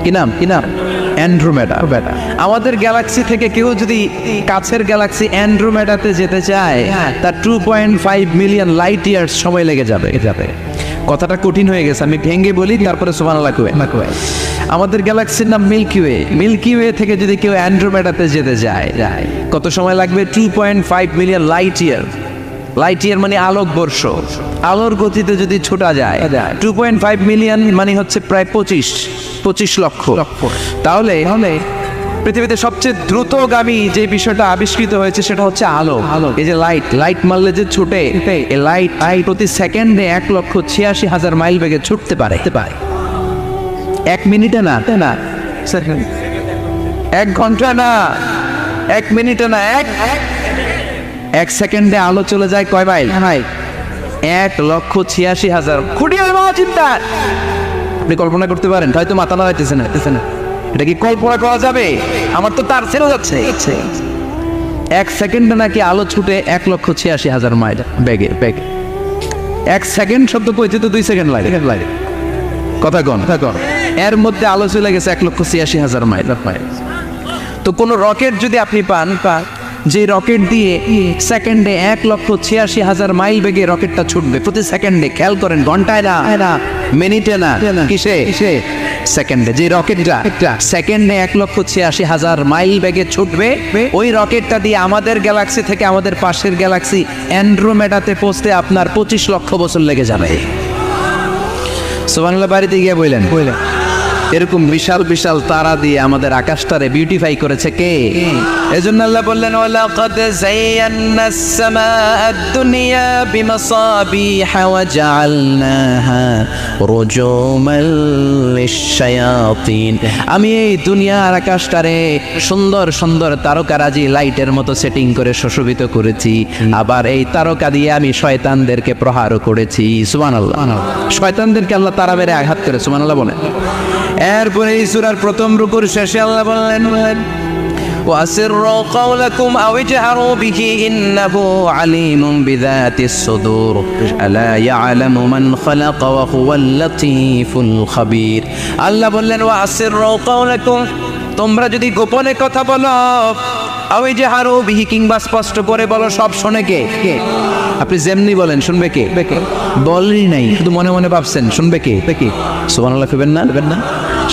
কি নাম? অ্যান্ড্রোমেডা। আমাদের গ্যালাক্সি থেকে কেউ যদি কাছের গ্যালাক্সি অ্যান্ড্রোমেডাতে যেতে চায়, তার 2.5 মিলিয়ন লাইট ইয়ার্স সময় লেগে যাবে। কথাটা কঠিন হয়ে গেছে, আমি ভেঙে বলি, তারপরে সুবহানাল্লাহ কই। আমাদের গ্যালাক্সির নাম মিল্কি ওয়ে। মিল্কি ওয়ে থেকে যদি কেউ অ্যান্ড্রোমেডাতে যেতে যায়, কত সময় লাগবে? 2.5 million light year. Light year মানে আলোকবর্ষ। আলোর গতিতে যদি ছোটা যায়, 2.5 মিলিয়ন মানে হচ্ছে প্রায় 25 লক্ষ। তাহলে পৃথিবীতে সবচেয়ে দ্রুতগামী যে বিষয়টা আবিষ্কৃত হয়েছে সেটা হচ্ছে আলো। এই যে লাইট মারলে যে ছুটে, এই লাইট প্রতি সেকেন্ডে 1,86,000 মাইল বেগে ছুটতে পারে। 1 মিনিটে না, 1 ঘন্টা না, 1 মিনিটে না, 1 সেকেন্ডে আলো চলে যায় কয় মাইল? 1,86,000। খুঁটিয়ে চিন্তা আপনি কল্পনা করতে পারেন? হয়তো মাথা নাড়াইতেছে না। এটা কি কল্পনা করা যাবে? আমার তো তার ছেড়ে যাচ্ছে। 1 সেকেন্ডে নাকি আলো ছুটে 1,86,000 মাইল বেগে। 1 সেকেন্ড শব্দ কইতে তো 2 সেকেন্ড লাগে। কথা কন। এর মধ্যে আলো চলে গেছে 1,86,000 মাইল। তো কোন রকেট যদি আপনি পান, যে রকেট দিয়ে সেকেন্ডে 1,86,000 মাইল বেগে রকেটটা ছুটবে প্রতি সেকেন্ডে, খেয়াল করেন, ঘন্টায় না, মিনিটে না, কিসে? সেকেন্ডে। যে রকেটটা সেকেন্ডে 1,86,000 মাইল বেগে ছুটবে, ওই রকেটটা দিয়ে আমাদের গ্যালাক্সি থেকে আমাদের পাশের গ্যালাক্সি অ্যান্ড্রোমেডাতে পৌঁছতে আপনার 25 লক্ষ বছর লেগে যাবে। সুবহানাল্লাহ। বাড়িতে গিয়ে বললেন এরকম বিশাল বিশাল তারা দিয়ে আমাদের আকাশটারে বিউটিফাই করেছে কে? এজন্য আল্লাহ বললেন, ওয়ালাকাদ যায়্যানাস সামাআদ দুনিয়া বিমাসাবিহা ওয়া জাআলনাহা রুজুমাল লিশ-শায়াতিন। আমি এই দুনিয়ার আকাশটারে সুন্দর সুন্দর তারকারাজি লাইটের মতো সেটিং করে সুশোভিত করেছি। আবার এই তারকা দিয়ে আমি শয়তানদেরকে প্রহারও করেছি। সুবহানাল্লাহ। শয়তানদেরকে আল্লাহ তারা মেরে আঘাত করে। সুবহানাল্লাহ বলেন। এরপরে এই সূরার প্রথম রুকুর শেষে আল্লাহ বললেন, وَأَسِرُّوا قَوْلَكُمْ أَوْ اجْهَرُوا بِهِ إِنَّهُ عَلِيمٌ بِذَاتِ الصُّدُورِ أَلَا يَعْلَمُ مَنْ خَلَقَ وَهُوَ اللَّطِيفُ الْخَبِيرُ। আল্লাহ বললেন, وَأَسِرُّوا قَوْلَكُمْ, তোমরা যদি গোপনে কথা বলো, আও ইজহারু বিহি, কিংবা স্পষ্ট করে বলো, সব শোনে কে? আপনি যেমনি বলেন শুনবে কে? বলেনই নাই, শুধু মনে মনে ভাবছেন, শুনবে কে? সুবহানাল্লাহ কইবেন না?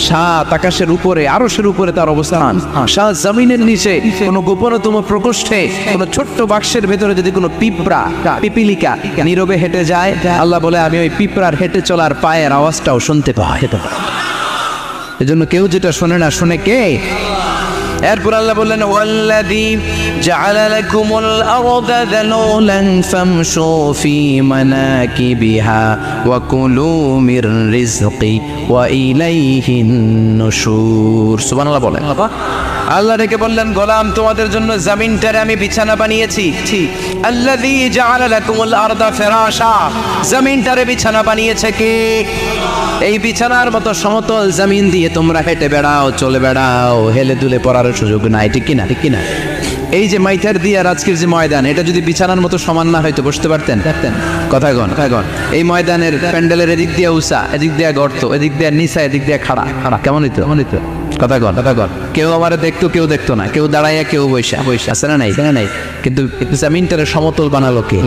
সাত আকাশের উপরে, আরশের উপরে তার অবস্থান, সাত জমিনের নিচে কোনো গোপনতম প্রকোষ্ঠে, কোনো ছোট্ট বাক্সের ভেতরে যদি কোনো পিপিলিকা নীরবে হেঁটে যায়, আল্লাহ বলে আমি ওই পিঁপড়ার হেঁটে চলার পায়ের আওয়াজটাও শুনতে পাই। এজন্য কেউ যেটা শোনে না, শোনে কে? এরপর আল্লাহ বললেন, ওয়াল্লাযী জাআলা লাকুমুল আরদা যালুলান ফামশু ফি মানাকিবিহা ওয়া কুলু মির রিজকি ওয়া ইলাইহিন নুশুর। সুবহানাল্লাহ বলেন। আল্লাহ ডেকে বললেন, গোলাম, তোমাদের জন্য জমিনটারে আমি বিছানা বানিয়েছি। আল্লাযী জাআলা লাকুমুল আরদা ফিরাশা, জমিনটারে বিছানা বানিয়েছে কে? এই বিছানার মতো সমতল জমিন দিয়ে তোমরা হেঁটে বেড়াও, চলে বেড়াও, হেলে দুলে পড়ার সুযোগ নাই, ঠিক কিনা? ঠিক কিনা? এই যে মাইথার দিয়ে আর আজকের যে ময়দান, এটা যদি বিছানার মতো সমান না হয়তো বসতে পারতেন? কথা কন। এই ময়দানের প্যান্ডেলের এদিক দিয়ে উষা, এদিক দিয়ে গর্ত, এদিক দিয়ে নিচা, এদিক দিয়ে খাড়া। কেমন হইতো? কথা কন। কেউ আমার দেখতো, কেউ দেখতো না, কেউ দাঁড়াইয়া, কেউ বৈশা আছে না নাই? কিন্তু জমিনটারে সমতল বানালো কে?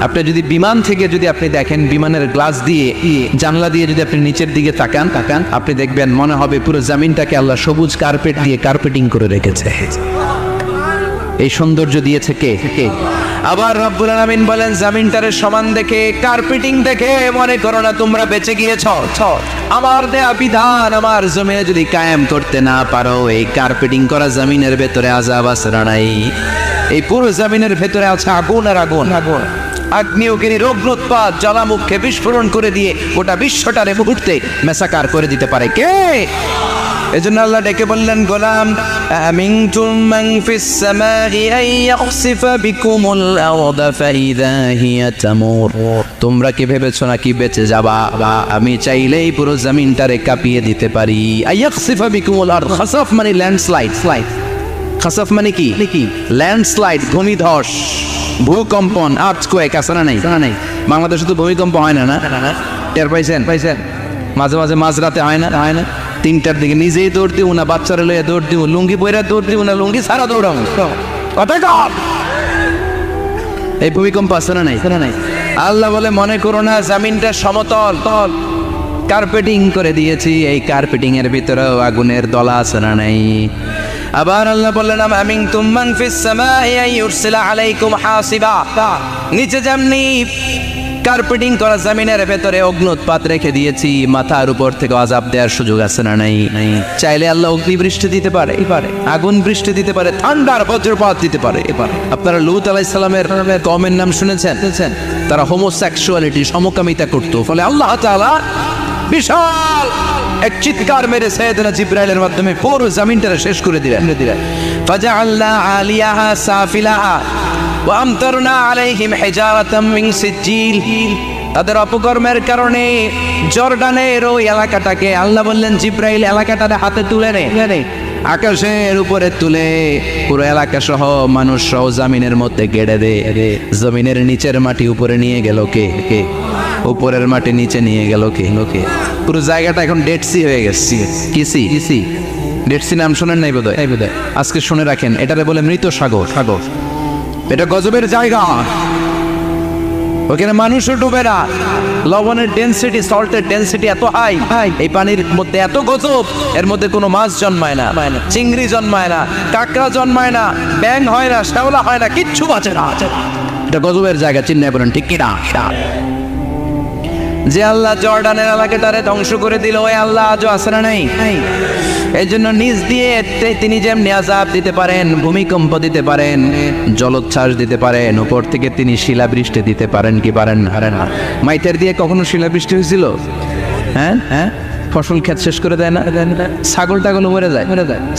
আপনি যদি বিমান থেকে যদি আপনি দেখেন, বিমানের গ্লাস দিয়ে, জানলা দিয়ে যদি আপনি নিচের দিকে তাকান, আপনি দেখবেন মনে হবে পুরো জমিনটাকে আল্লাহ সবুজ কার্পেট দিয়ে কার্পেটিং করে রেখেছে। এই সৌন্দর্য দিয়েছে কে? আবার রব্বুল আলামিন বলেন, জমিনটারে সমান দেখে, কার্পেটিং দেখে মনে করো না তোমরা বেঁচে গিয়েছ। আমার দেয়া বিধান আমার জমিনে যদি কায়েম করতে না পারো, এই কার্পেটিং করা জমিনের ভেতরে আযাব আছে না নাই? এই পুরো জমিনের ভেতরে আছে আগুন আর আগুন। আগ্নেয়গিরি রোগ্নোৎপাত জ্বালামুখে বিস্ফোরণ করে দিয়ে গোটা বিশ্বটারে মুহূর্তে মেসাকার করে দিতে পারে কে? এজন্য আল্লাহ ডেকে বললেন, গোলাম আমিনতুম মান ফিস সামাই আন ইয়াখসিফা বিকুমুল আরদা ফাইযা হিয়া তামুর। তোমরা কি ভেবেছো নাকি বেঁচে যাবা? আমি চাইলেই পুরো জমিনটারে কাঁপিয়ে দিতে পারি। আয়াখসিফা বিকুমুল আরদ, খাসাফ মানে ল্যান্ডস্লাইড। খাসাফ মানে কি? ল্যান্ডস্লাইড, ভূমিধস, ভূকম্পন, আর্থকোয়েক আছে না নাই? বাংলাদেশে তো ভূমিকম্প হয় না? টের পাইছেন? মাঝে মাঝে মাঝরাতে হয় না? 3টার দিকে নিজেই দৌড় দিব না, বাচ্চারা লইয়া দৌড় দিব, লুঙ্গি পইরা দৌড় দিব না, লুঙ্গি ছাড়া দৌড়াম। কথা কর। এই ভূমিকম্প আছে না নাই? আল্লাহ বলে, মনে করো না জমিনটা সমতল, কার্পেটিং করে দিয়েছি। এই কার্পেটিং এর ভিতরেও আগুনের দলা আছে না নাই? আবার আল্লাহ বললেন, আমিনতুম মান ফিস সামাই আন ইউরসিলা আলাইকুম হাসিবা। নিচে যেমনি কার্পেটিং করা জমিনের ভেতরে অগ্নুৎপাত রেখে দিয়েছি, মাথার উপর থেকে আযাব দেওয়ার সুযোগ আছে না নাই? চাইলে আল্লাহ অগ্নি বৃষ্টি দিতে পারে, আগুন বৃষ্টি দিতে পারে, ঠান্ডার বজ্রপাত দিতে পারে। আপনারা লূত আলাইহিস সালামের কওমের নাম শুনেছেন? তারা হোমোসেক্সুয়ালিটি, সমকামিতা করত। ফলে আল্লাহ তাআলা বিশাল এক চিৎকার মেরে সাইয়েদনা জিবরাইলের মাধ্যমে পুরো জমিনটারে শেষ করে দিলেন। ফাজআলনা আলিয়াহা সাফিলাহা ওয়া আমতারনা আলাইহিম হিজারাতাম মিন সিজ্জিল। তাদের অপকর্মের কারণে জর্ডানের ওই এলাকাটাকে আল্লাহ বললেন, জিবরাইল এলাকাটারে হাতে তুলে নে, আকাশের উপরে তুলে পুরো এলাকা সহ মানুষ সহ জমিনের মধ্যে গেড়ে দে। জমিনের নিচের মাটি উপরে নিয়ে গেল কে? উপরের মাটি নিচে নিয়ে গেল কে? পুরো জায়গাটা এখন ডেড সি হয়ে গেছে। কিসি? ডেড সি নাম শোনেন নাই বোধহয়? আজকে শুনে রাখেন, এটারে বলে মৃত সাগর। এটা গজবের জায়গা, ওখানে মানুষও ডুবে না। লবণের ডেনসিটি, সল্টের ডেনসিটি এত হাই, এই পানির মধ্যে এত গজব, এর মধ্যে কোনো মাছ জন্মায় না, চিংড়ি জন্মায় না, কাঁকড়া জন্মায় না, ব্যাঙ হয় না, শ্যাওলা হয় না, কিচ্ছু বাঁচে না। এটা গজবের জায়গা, চিন্তায় পড়েন, ঠিক কিনা? যে আল্লাহ জর্ডানের এলাকাটারে ধ্বংস করে দিল, ওই আল্লাহ আজও আছে না নাই? এই জন্য নিজ দিয়ে তিনি যেমনি আযাব দিতে পারেন, ভূমিকম্প দিতে পারেন, জলোচ্ছ্বাস দিতে পারেন, উপর থেকে তিনি শিলাবৃষ্টি দিতে পারেন কি পারেন না? মাইথার দিয়ে কখনো শিলাবৃষ্টি হয়েছিল? হ্যাঁ, ফসল ক্ষেত শেষ করে দেয় না? ছাগল টাগল মরে যায়।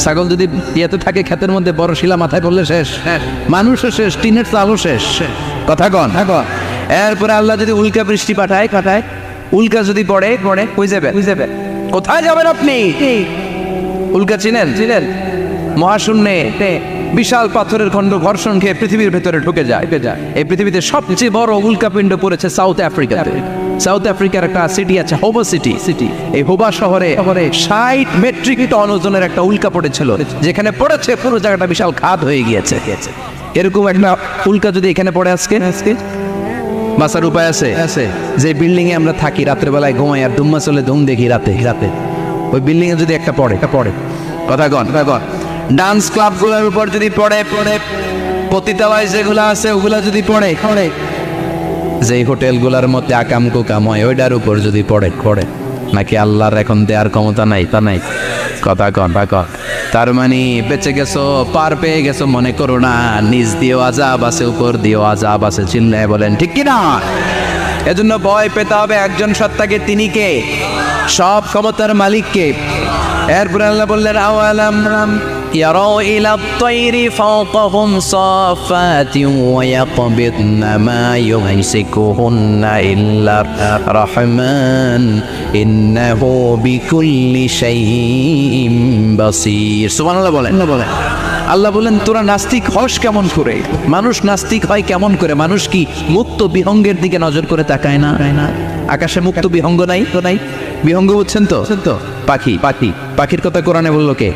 ছাগল যদি ইয়েতে থাকে ক্ষেতের মধ্যে, বড় শিলা মাথায় পড়লে শেষ, মানুষও শেষ, টিনের চালও শেষ। কথা কন। এরপরে আল্লাহ যদি উল্কা বৃষ্টি পাঠায়, উল্কা যদি পড়ে, কই যাবে? কোথায় যাবেন আপনি? উল্কা চিনেন? মহাশূন্যে বিশাল পাথরের খণ্ড ঘর্ষণ খেয়ে পৃথিবীর ভেতরে ঢুকে যায়। এই পৃথিবীতে সবচেয়ে বড় উল্কাপিণ্ড পড়েছে সাউথ আফ্রিকাতে। সাউথ আফ্রিকার একটা সিটি আছে, হোবা সিটি। এই হোবা শহরে 60 মেট্রিক টন ওজনের একটা উল্কা পড়েছিল, যেখানে পড়েছে পুরো জায়গাটা বিশাল খাদ হয়ে গিয়েছে। এরকম একটা উল্কা যদি এখানে পড়ে আজকে, বাঁচার উপায় আছে? যে বিল্ডিং এ আমরা থাকি, রাতের বেলায় ঘুমাই আর ধুম্মা চলে ধুম দেখি রাতে, ওই বিল্ডিং এ যদি একটা পড়ে, কথা কন, ডান্স ক্লাব গুলোর উপর যদি পড়ে, পতিতালয় যেগুলো আছে ওগুলা যদি পড়ে, যে হোটেল গুলার মধ্যে আকাম কুকাম হয় ওইটার উপর যদি পড়ে, নাকি আল্লাহর এখন দেওয়ার ক্ষমতা নাই? তা নাই। কথা কন। তার মানে বেঁচে গেছো, পার পেয়ে গেছো মনে করো না, নিজ দিয়েও আযাব আছে, উপর দিয়েও আযাব আছে। চিল্লায় বলেন ঠিক কিনা? এজন্য ভয় পেতে হবে একজন সত্তাকে, তিনি কে? সব ক্ষমতার মালিক কে? এরপর আল্লাহ বললেন, আওয়ালাম يروا إلى الطير فوقهم صافات ويقبضن ما يمسكهن إلا الرحمن إنه بكل شيء بصير سبحان الله বলেন আল্লাহ বলেন তোরা নাস্তিক হস কেমন করে মানুষ নাস্তিক হয় কেমন করে মানুষ কি মুক্ত বিহঙ্গের দিকে নজর করে তাকায় না আকাশে মুক্ত বিহঙ্গ নাই তো নাই বিহঙ্গ বুঝছেন তো পাখি পাখির কথা কোরআনে বললো কে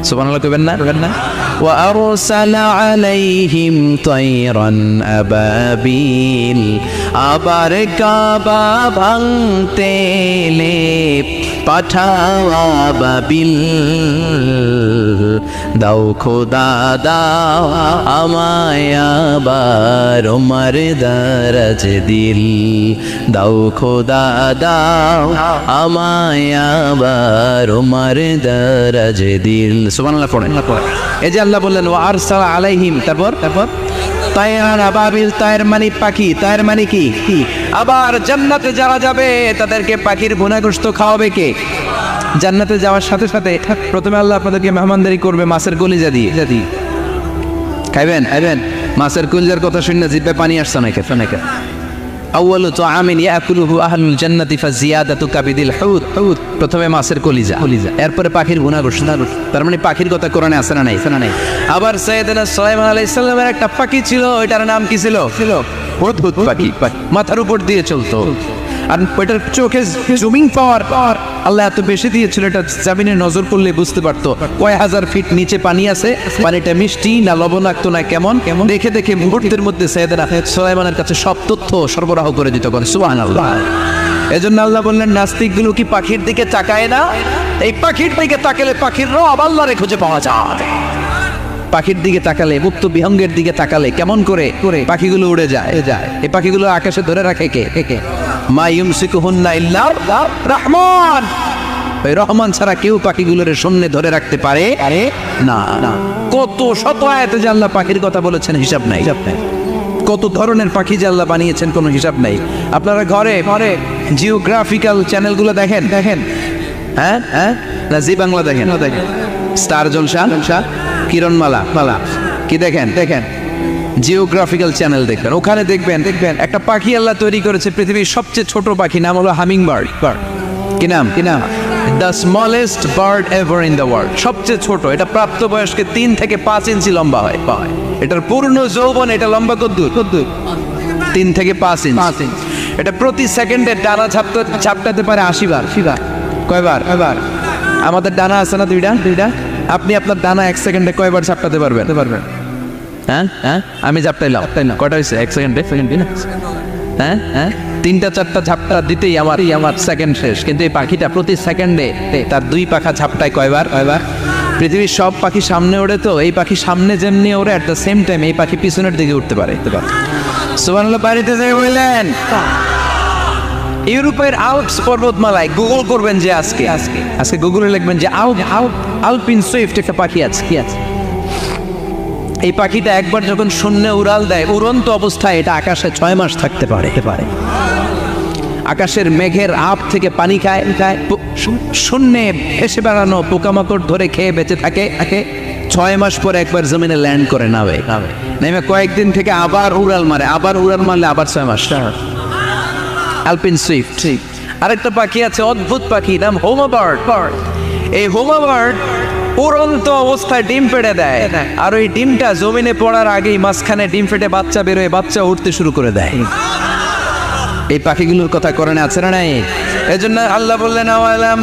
সুবহানাল্লাহ কইবেন না وأرسل عليهم طيرا أبابيل আবার কাবা ভাঙতে এলে পাঠাও আবাবিল দাও খোদা দাও আমায় আবার ওমর দরজ দিল দাও খোদা দাও আমায় আবার ওমর দরজ দিল সুবহানাল্লাহ পড়েন এই যে আল্লাহ বললেন ওয়া আরসালা আলাইহিম তারপর তায়রান আবাবিল তায়ের মানে পাখি তায়ের মানে কি আবার জান্নাতে যারা যাবে তাদেরকে পাখির ভুনা গোশত খাওয়াবে কে জান্নাতে যাওয়ার সাথে সাথে প্রথমে আল্লাহ আপনাদেরকে মেহমানদারি করবে মাছের কলিজা দিয়ে খাইবেন মাছের কলিজার কথা শুনে জিভে পানি আসছে না কে আউয়ালু তুআমিন ইয়াকুলুহু আহলুল জান্নাতি ফাজিয়াদাতু কাবিদিল হুত প্রথমে মাছের কলিজা এরপরে পাখির ভুনা গোশত তার মানে পাখির কথা কোরআনে আছে না নাই আবার সাইয়েদনা সুলাইমান আলাইহিস সালামের একটা পাখি ছিল ওইটার নাম কি ছিল হুদহুদ পাখি মাথার উপর দিয়ে চলতো আর ওইটার চোখে জুমিং পাওয়ার আল্লাহ এত বেশি দিয়েছিল এটা জামিনে নজর করলে বুঝতে পারতো কয় হাজার ফিট নিচে পানি আছে পানিটা মিষ্টি না লবণাক্ত না কেমন দেখে মুহূর্তের মধ্যে সাইয়েদনা সুলাইমানের কাছে সব তথ্য সরবরাহ করে দিত সুবহানাল্লাহ এজন্য আল্লাহ বললেন নাস্তিকগুলো কি পাখির দিকে তাকায় না এই পাখির দিকে তাকালে পাখির রব আল্লাহরে খুঁজে পাওয়া যায় পাখির দিকে তাকালে মুক্ত বিহঙ্গের দিকে তাকালে কেমন করে পাখিগুলো উড়ে যায় এই পাখিগুলো আকাশে ধরে রাখে কে মা ইউমসিকুহুন্না ইল্লা রহমান ওই রহমান ছাড়া কেউ পাখিগুলোর শূন্যে ধরে রাখতে পারে না কত শত আয়াতে যে আল্লাহ পাখির কথা বলেছেন হিসাব নাই কত ধরনের পাখি যে আল্লাহ বানিয়েছেন কোনো হিসাব নাই আপনারা ঘরে জিওগ্রাফিক্যাল চ্যানেলগুলো দেখেন হ্যাঁ না জি বাংলা দেখেন স্টার জলসা কিরণমালা কি দেখেন জিওগ্রাফিক্যাল চ্যানেল দেখবেন ওখানে দেখবেন একটা পাখি আল্লাহ তৈরি করেছে পৃথিবীর সবচেয়ে ছোট পাখি নাম হলো হামিং বার্ড কি নাম the smallest bird ever in the world সবচেয়ে ছোট এটা প্রাপ্তবয়স্কে 3 থেকে 5 ইঞ্চি লম্বা হয় এটার পূর্ণ যৌবন এটা লম্বা কদ্দুর 3 থেকে 5 ইঞ্চি এটা প্রতি সেকেন্ডে ডানা ঝাপটাতে পারে 80 বার কয়বার আমাদের ডানা আছে না দুইটা আপনি আপনার ডানা 1 সেকেন্ডে কয়বার ঝাপটাতে পারবেন হ্যাঁ আমি ঝাপটাইলাম কয়টা হয়েছে 1 সেকেন্ডে হ্যাঁ 3টা 4টা ঝাপটা দিতেই আমার সেকেন্ড শেষ কিন্তু এই পাখিটা প্রতি সেকেন্ডে তার 2 পাখা ঝাপটায় কয়বার পৃথিবীর সব পাখি সামনে ওড়ে তো এই পাখি সামনে যেমনি ওড়ে এট দ্য সেম টাইম এই পাখি পিছনের দিকে উঠতে পারে সুবহানাল্লাহ বাড়িতে যাই বললেন ইউরোপের আল্পস পর্বতমালায় গুগল করবেন যে আজকে গুগলে লিখবেন যে আলপিন সুইফট একটা পাখি আছে কি আছে এই পাখিটা একবার যখন শূন্যে উড়াল দেয় উড়ন্ত অবস্থায় এটা আকাশে 6 মাস থাকতে পারে আকাশের মেঘের আপ থেকে পানি খায় শূন্যে ভেসে বেড়ানো পোকামাকড় ধরে খেয়ে বেঁচে থাকে 6 মাস পরে একবার জমিনে ল্যান্ড করে নেমে কয়েকদিন থেকে আবার উড়াল মারলে আবার 6 মাস আলপিন সুইফট আরেকটা পাখি আছে অদ্ভুত পাখি নাম হোমা বার্ড এই হোমা বার্ড উড়ন্ত অবস্থায় ডিম পেড়ে দেয় আর ওই ডিমটা জমিনে পড়ার আগেই মাঝখানে ডিম ফেটে বাচ্চা বেরোয় বাচ্চা উঠতে শুরু করে দেয় এই পাখিগুলোর কথা কোরআনে আছে না নাই এজন্য আল্লাহ বললেন আওয়ালাম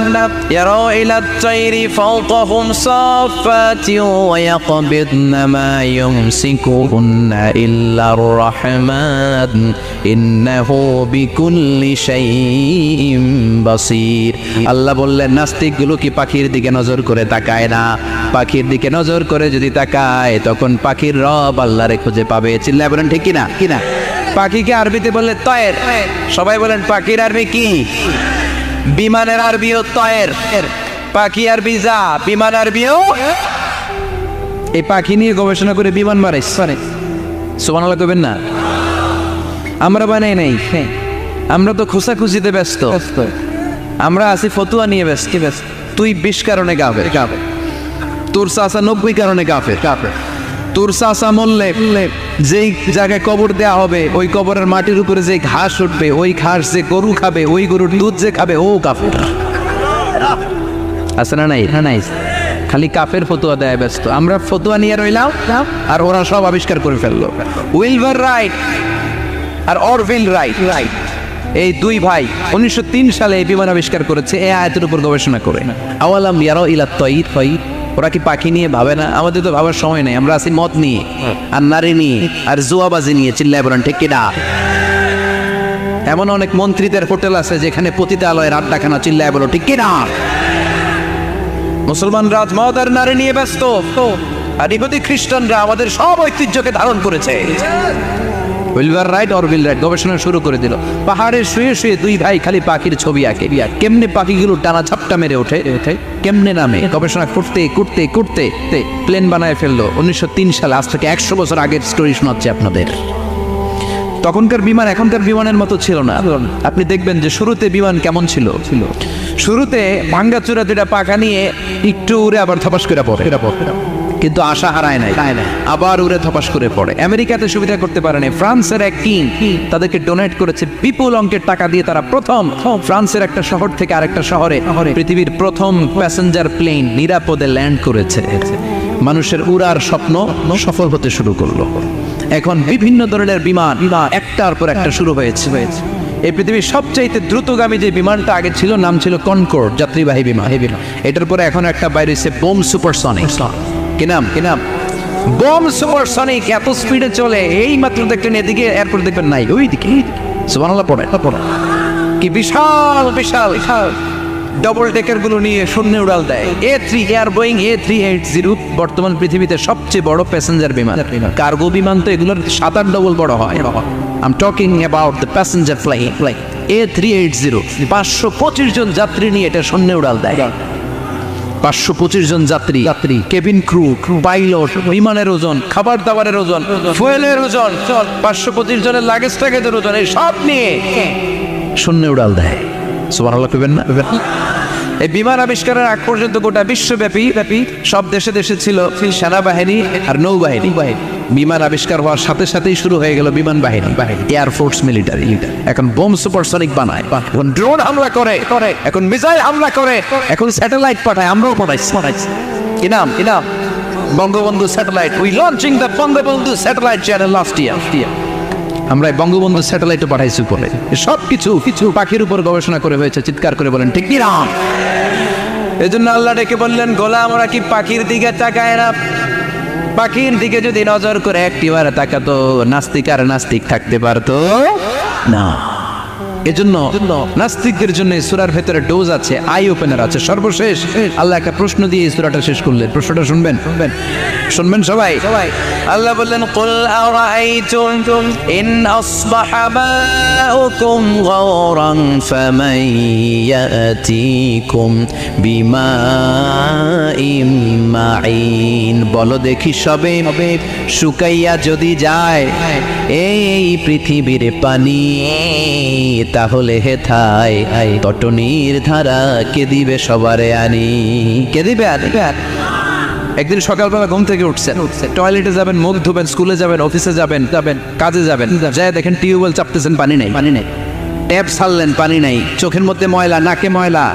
ইয়ারাউ ইলা তাইরি ফাওকাহুম সাফাতি ওয়া ইয়াকবিদনা মা ইউমসিকুহুন্না ইল্লার রাহমান ইন্নাহু বিকুল্লি শাইইন বাসীর আল্লাহ বললেন নাস্তিকগুলো কি পাখির দিকে নজর করে তাকায় না পাখির দিকে নজর করে যদি তাকায় তখন পাখির রব আল্লাহরে খুঁজে পাবে চিল্লায় বলেন ঠিক কিনা পাখিকে আরবিতে বললে তয়ের সবাই বলেন পাখির আরবি কি বিমানের আরবিও তয়ের পাখি আরবি যা বিমান আরবিও এই পাখি নিয়ে গবেষণা করে বিমান বানাইছে সুবহানাল্লাহ কইবেন না আমরা বানাই নাই আমরা তো খোঁজাখুঁজিতে ব্যস্ত আমরা আছি ফতুয়া নিয়ে ব্যস্ত তুই 20 কারণে গাবে তোর চাচা 90 কারণে কাফের। তোর চাচা মরলে যেই জায়গায় কবর দেয়া হবে ওই কবরের মাটির উপরে যে ঘাস উঠবে, ওই ঘাস যে গরু খাবে, ওই গরুর দুধ যে খাবে, ও কাফের। আছে না নাই? নাই। খালি কাফের ফতোয়া দেয় ব্যস্ত। আমরা ফতোয়া নিয়ে রইলাম আর ওরা সব আবিষ্কার করে ফেললো। উইলবার রাইট আর অরভিল রাইট এই দুই ভাই 1903 সালে এই বিমান আবিষ্কার করেছে এই আয়াতের উপর গবেষণা করে। আওয়ালাম ইয়ারাউ ইলা তাইর, ওরা কি পাখি নিয়ে ভাবে না? আমাদের তো ভাবার সময় নেই, আমরা আছি মদ নিয়ে আর নারী নিয়ে আর জুয়াবাজি নিয়ে। চিল্লায় বলেন ঠিক কিনা? এমন অনেক মন্ত্রীদের হোটেল আছে যেখানে পতিতালয়ের আড্ডাখানা। চিল্লায় বলো ঠিক কিনা? মুসলমান রাজ মদ আর নারী নিয়ে ব্যস্ত, আর ইহুদি খ্রিস্টানরা আমাদের সব ঐতিহ্যকে ধারণ করেছে। উইলবার রাইট অরভিল রাইট গবেষণা শুরু করে দিল। পাহাড়ে শুয়ে শুয়ে দুই ভাই খালি পাখির ছবি আঁকে। কেমনে পাখিগুলো টানা ঝাপটা মেরে ওঠে, কেমনে নামে, গবেষণা করতে করতে করতে প্লেন বানায় ফেললো 1903 সালে। আজ থেকে 100 বছর আগের স্টোরি শোনাচ্ছি আপনাদের। তখনকার বিমান এখনকার বিমানের মতো ছিল না। আপনি দেখবেন যে শুরুতে বিমান কেমন ছিল। শুরুতে ভাঙ্গাচুরা দুটা পাখা নিয়ে একটু উড়ে আবার থপাস করে পড়ে, কিন্তু আশা হারায় নাই, আবার উড়ে থপাস করে পড়ে। আমেরিকাতে সুবিধা করতে পারে না। ফ্রান্সের এক কিং তাদেরকে ডোনেট করেছে বিপুল অঙ্কের টাকা দিয়ে। তারা প্রথম ফ্রান্সের একটা শহর থেকে আরেকটা শহরে পৃথিবীর প্রথম প্যাসেঞ্জার প্লেন নিরাপদে ল্যান্ড করেছে। মানুষের উড়ার স্বপ্ন সফল হতে শুরু করলো। এখন বিভিন্ন ধরনের বিমান একটার পর একটা শুরু হয়েছে। এই পৃথিবীর সবচাইতে দ্রুতগামী যে বিমানটা আগে ছিল নাম ছিল কনকর্ড, যাত্রীবাহী বিমান। এটার পরে এখন একটা বাইরে হচ্ছে বোম সুপারসনিক। কি নাম? Bomb supersonic. এত স্পিডে চলে, এই মাত্র দেখলেন এদিকে এয়ারপোর্ট দেখবেন নাই, ওই দিকে সুবহানাল্লাহ পড়ে। কি বিশাল বিশাল ডবল ডেকার গুলো নিয়ে শূন্যে উড়াল দেয়। এয়ার বোয়িং A380 বর্তমান পৃথিবীতে সবচেয়ে বড় প্যাসেঞ্জার বিমান। কার্গো বিমান তো এগুলোর 7-8 ডবল বড় হয়। I'm talking about the passenger flight A380 525 জন যাত্রী নিয়ে এটা শূন্যে উড়াল দেয়। 525 জন যাত্রী, কেবিন ক্রু, পাইলট, বিমানের ওজন, খাবার দাবারের ওজন, ফুয়েলের ওজন, 525 জনের লাগেজ ট্যাগেজের ওজন, এই সব নিয়ে শূন্যে উড়াল দেয়। সুবহানাল্লাহ কইবেন না? এই বিমান আবিষ্কারের আগ পর্যন্ত গোটা বিশ্বব্যাপী সব দেশে দেশে ছিল সেনাবাহিনী আর নৌবাহিনী। বিমান আবিষ্কার হওয়ার সাথে সাথেই শুরু হয়ে গেল বিমান বাহিনী, এয়ারফোর্স, মিলিটারি। এখন বোম সুপারসনিক বানায়, এখন ড্রোন হামলা করে, এখন মিসাইল হামলা করে, এখন স্যাটেলাইট পাঠায়। আমরাও পাঠাইছি। কি নাম? Bangabandhu satellite. We launching the Bangabandhu satellite channel last year. আমরা বঙ্গবন্ধু স্যাটেলাইটও পাঠাইছি উপরে। সব কিছু পাখির উপর গবেষণা করে হয়েছে। চিৎকার করে বলেন ঠিক কিনা? এজন্য আল্লাহ ডেকে বললেন, গোলাম ওরা কি পাখির দিকে তাকায় না? পাখির দিকে যদি নজর করে একটিবার তাকাতো, নাস্তিক আর নাস্তিক থাকতে পারতো না। এজন্য নাস্তিকদের জন্য এই সূরার ভেতরে ডোজ আছে, আই ওপেনার আছে। সর্বশেষ আল্লাহ একটা প্রশ্ন দিয়ে এই সূরাটা শেষ করলেন। প্রশ্নটা শুনবেন সবাই। আল্লাহ বললেন, কুল আরাআইতুম ইন আসবাহা মাউকুম গাওরান ফামান ইয়াতিকুম বিমাইম মাইন। বলো দেখি সবে শুকাইয়া যদি যায় এই পৃথিবীর পানি, তাহলে হেথায় তটনির ধারা কে দিবে সবারে আনি? কে দিবে? একদিন সকালবেলা ঘুম থেকে উঠছেন, টয়লেটে যাবেন, মুখ ধুবেন, স্কুলে যাবেন, অফিসে যাবেন, কাজে যাবেন, যায় দেখেন টিউবওয়েল চাপতেছেন, পানি নেই। ট্যাপ ছাড়লেন, পানি নাই। চোখের মধ্যে ময়লা, নাকে ময়লা।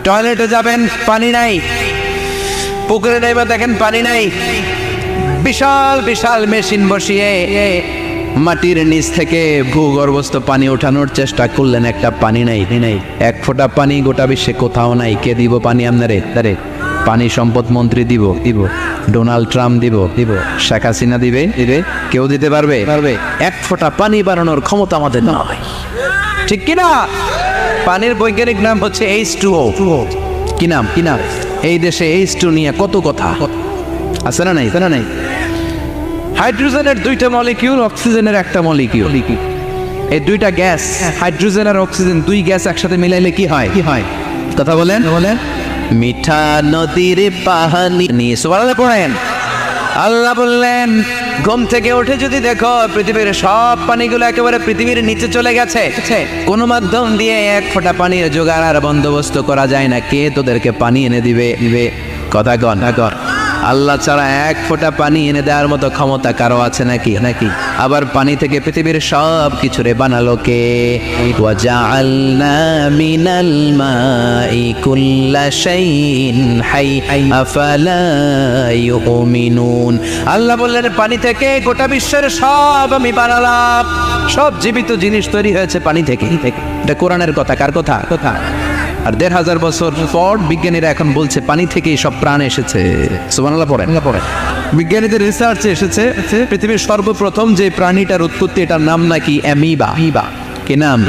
টয়লেটে যাবেন, পানি নাই। পুকুরে নেই, দেখেন পানি নাই। বিশাল বিশাল মেশিন বসিয়ে মাটির নিচ থেকে ভূগর্ভস্থ পানি ওঠানোর চেষ্টা করলেন, একটা পানি নাই। এক ফোঁটা পানি গোটা বিশ্বে কোথাও নাই। কে দিব পানি আপনারে? পানি সম্পদ মন্ত্রী দিব, ডোনাল্ড ট্রাম্প দিব, শেখ হাসিনা দিবে, কেউ দিতে পারবে? এক ফোঁটা পানি বানানোর ক্ষমতা আমাদের নয়। ঠিক কিনা? পানির বৈজ্ঞানিক নাম হচ্ছে H2O। কি নাম? এই দেশে H2 নিয়ে কত কথা আছে না নাই? হাইড্রোজেনের 2টা মলিকিউল, অক্সিজেনের একটা মলিকিউল। এই 2টা গ্যাস, হাইড্রোজেন আর অক্সিজেন, 2 গ্যাস একসাথে মিলাইলে কি হয়? কথা বলেন। মিঠা নদীর পানি। সুবহানাল্লাহ পড়েন। আল্লাহ বললেন, ঘুম থেকে উঠে যদি দেখো পৃথিবীর সব পানিগুলো একেবারে পৃথিবীর নিচে চলে গেছে, কোনো মাধ্যম দিয়ে এক ফোঁটা পানির জোগাড় আর বন্দোবস্ত করা যায় না, কে তোদেরকে পানি এনে দিবে? কথা কন কর। আল্লাহ ছাড়া এক ফোঁটা পানি এনে দেওয়ার মতো ক্ষমতা কারো আছে নাকি? নাকি আবার পানি থেকে পৃথিবীর সব কিছু রে বানালো কে? ওয়াজআলনা মিনাল মাই কুল্লা শাইইন হাই আফালা ইউমিনুন। আল্লাহ বললেন পানি থেকে গোটা বিশ্বের সব আমি বানালাম। সব জীবিত জিনিস তৈরি হয়েছে পানি থেকে। এটা কোরআনের কথা। কার কথা? কথা। আর ১৫০০ বছর পর বিজ্ঞানীরা এখন বলছে পানি থেকেই সব প্রাণ এসেছে। সুবহানাল্লাহ পড়েন। বিজ্ঞানীদের রিসার্চে এসেছে পৃথিবীর সর্বপ্রথম যে প্রাণীটার উৎপত্তি, এটার নাম নাকি অ্যামিবা। কি নাম?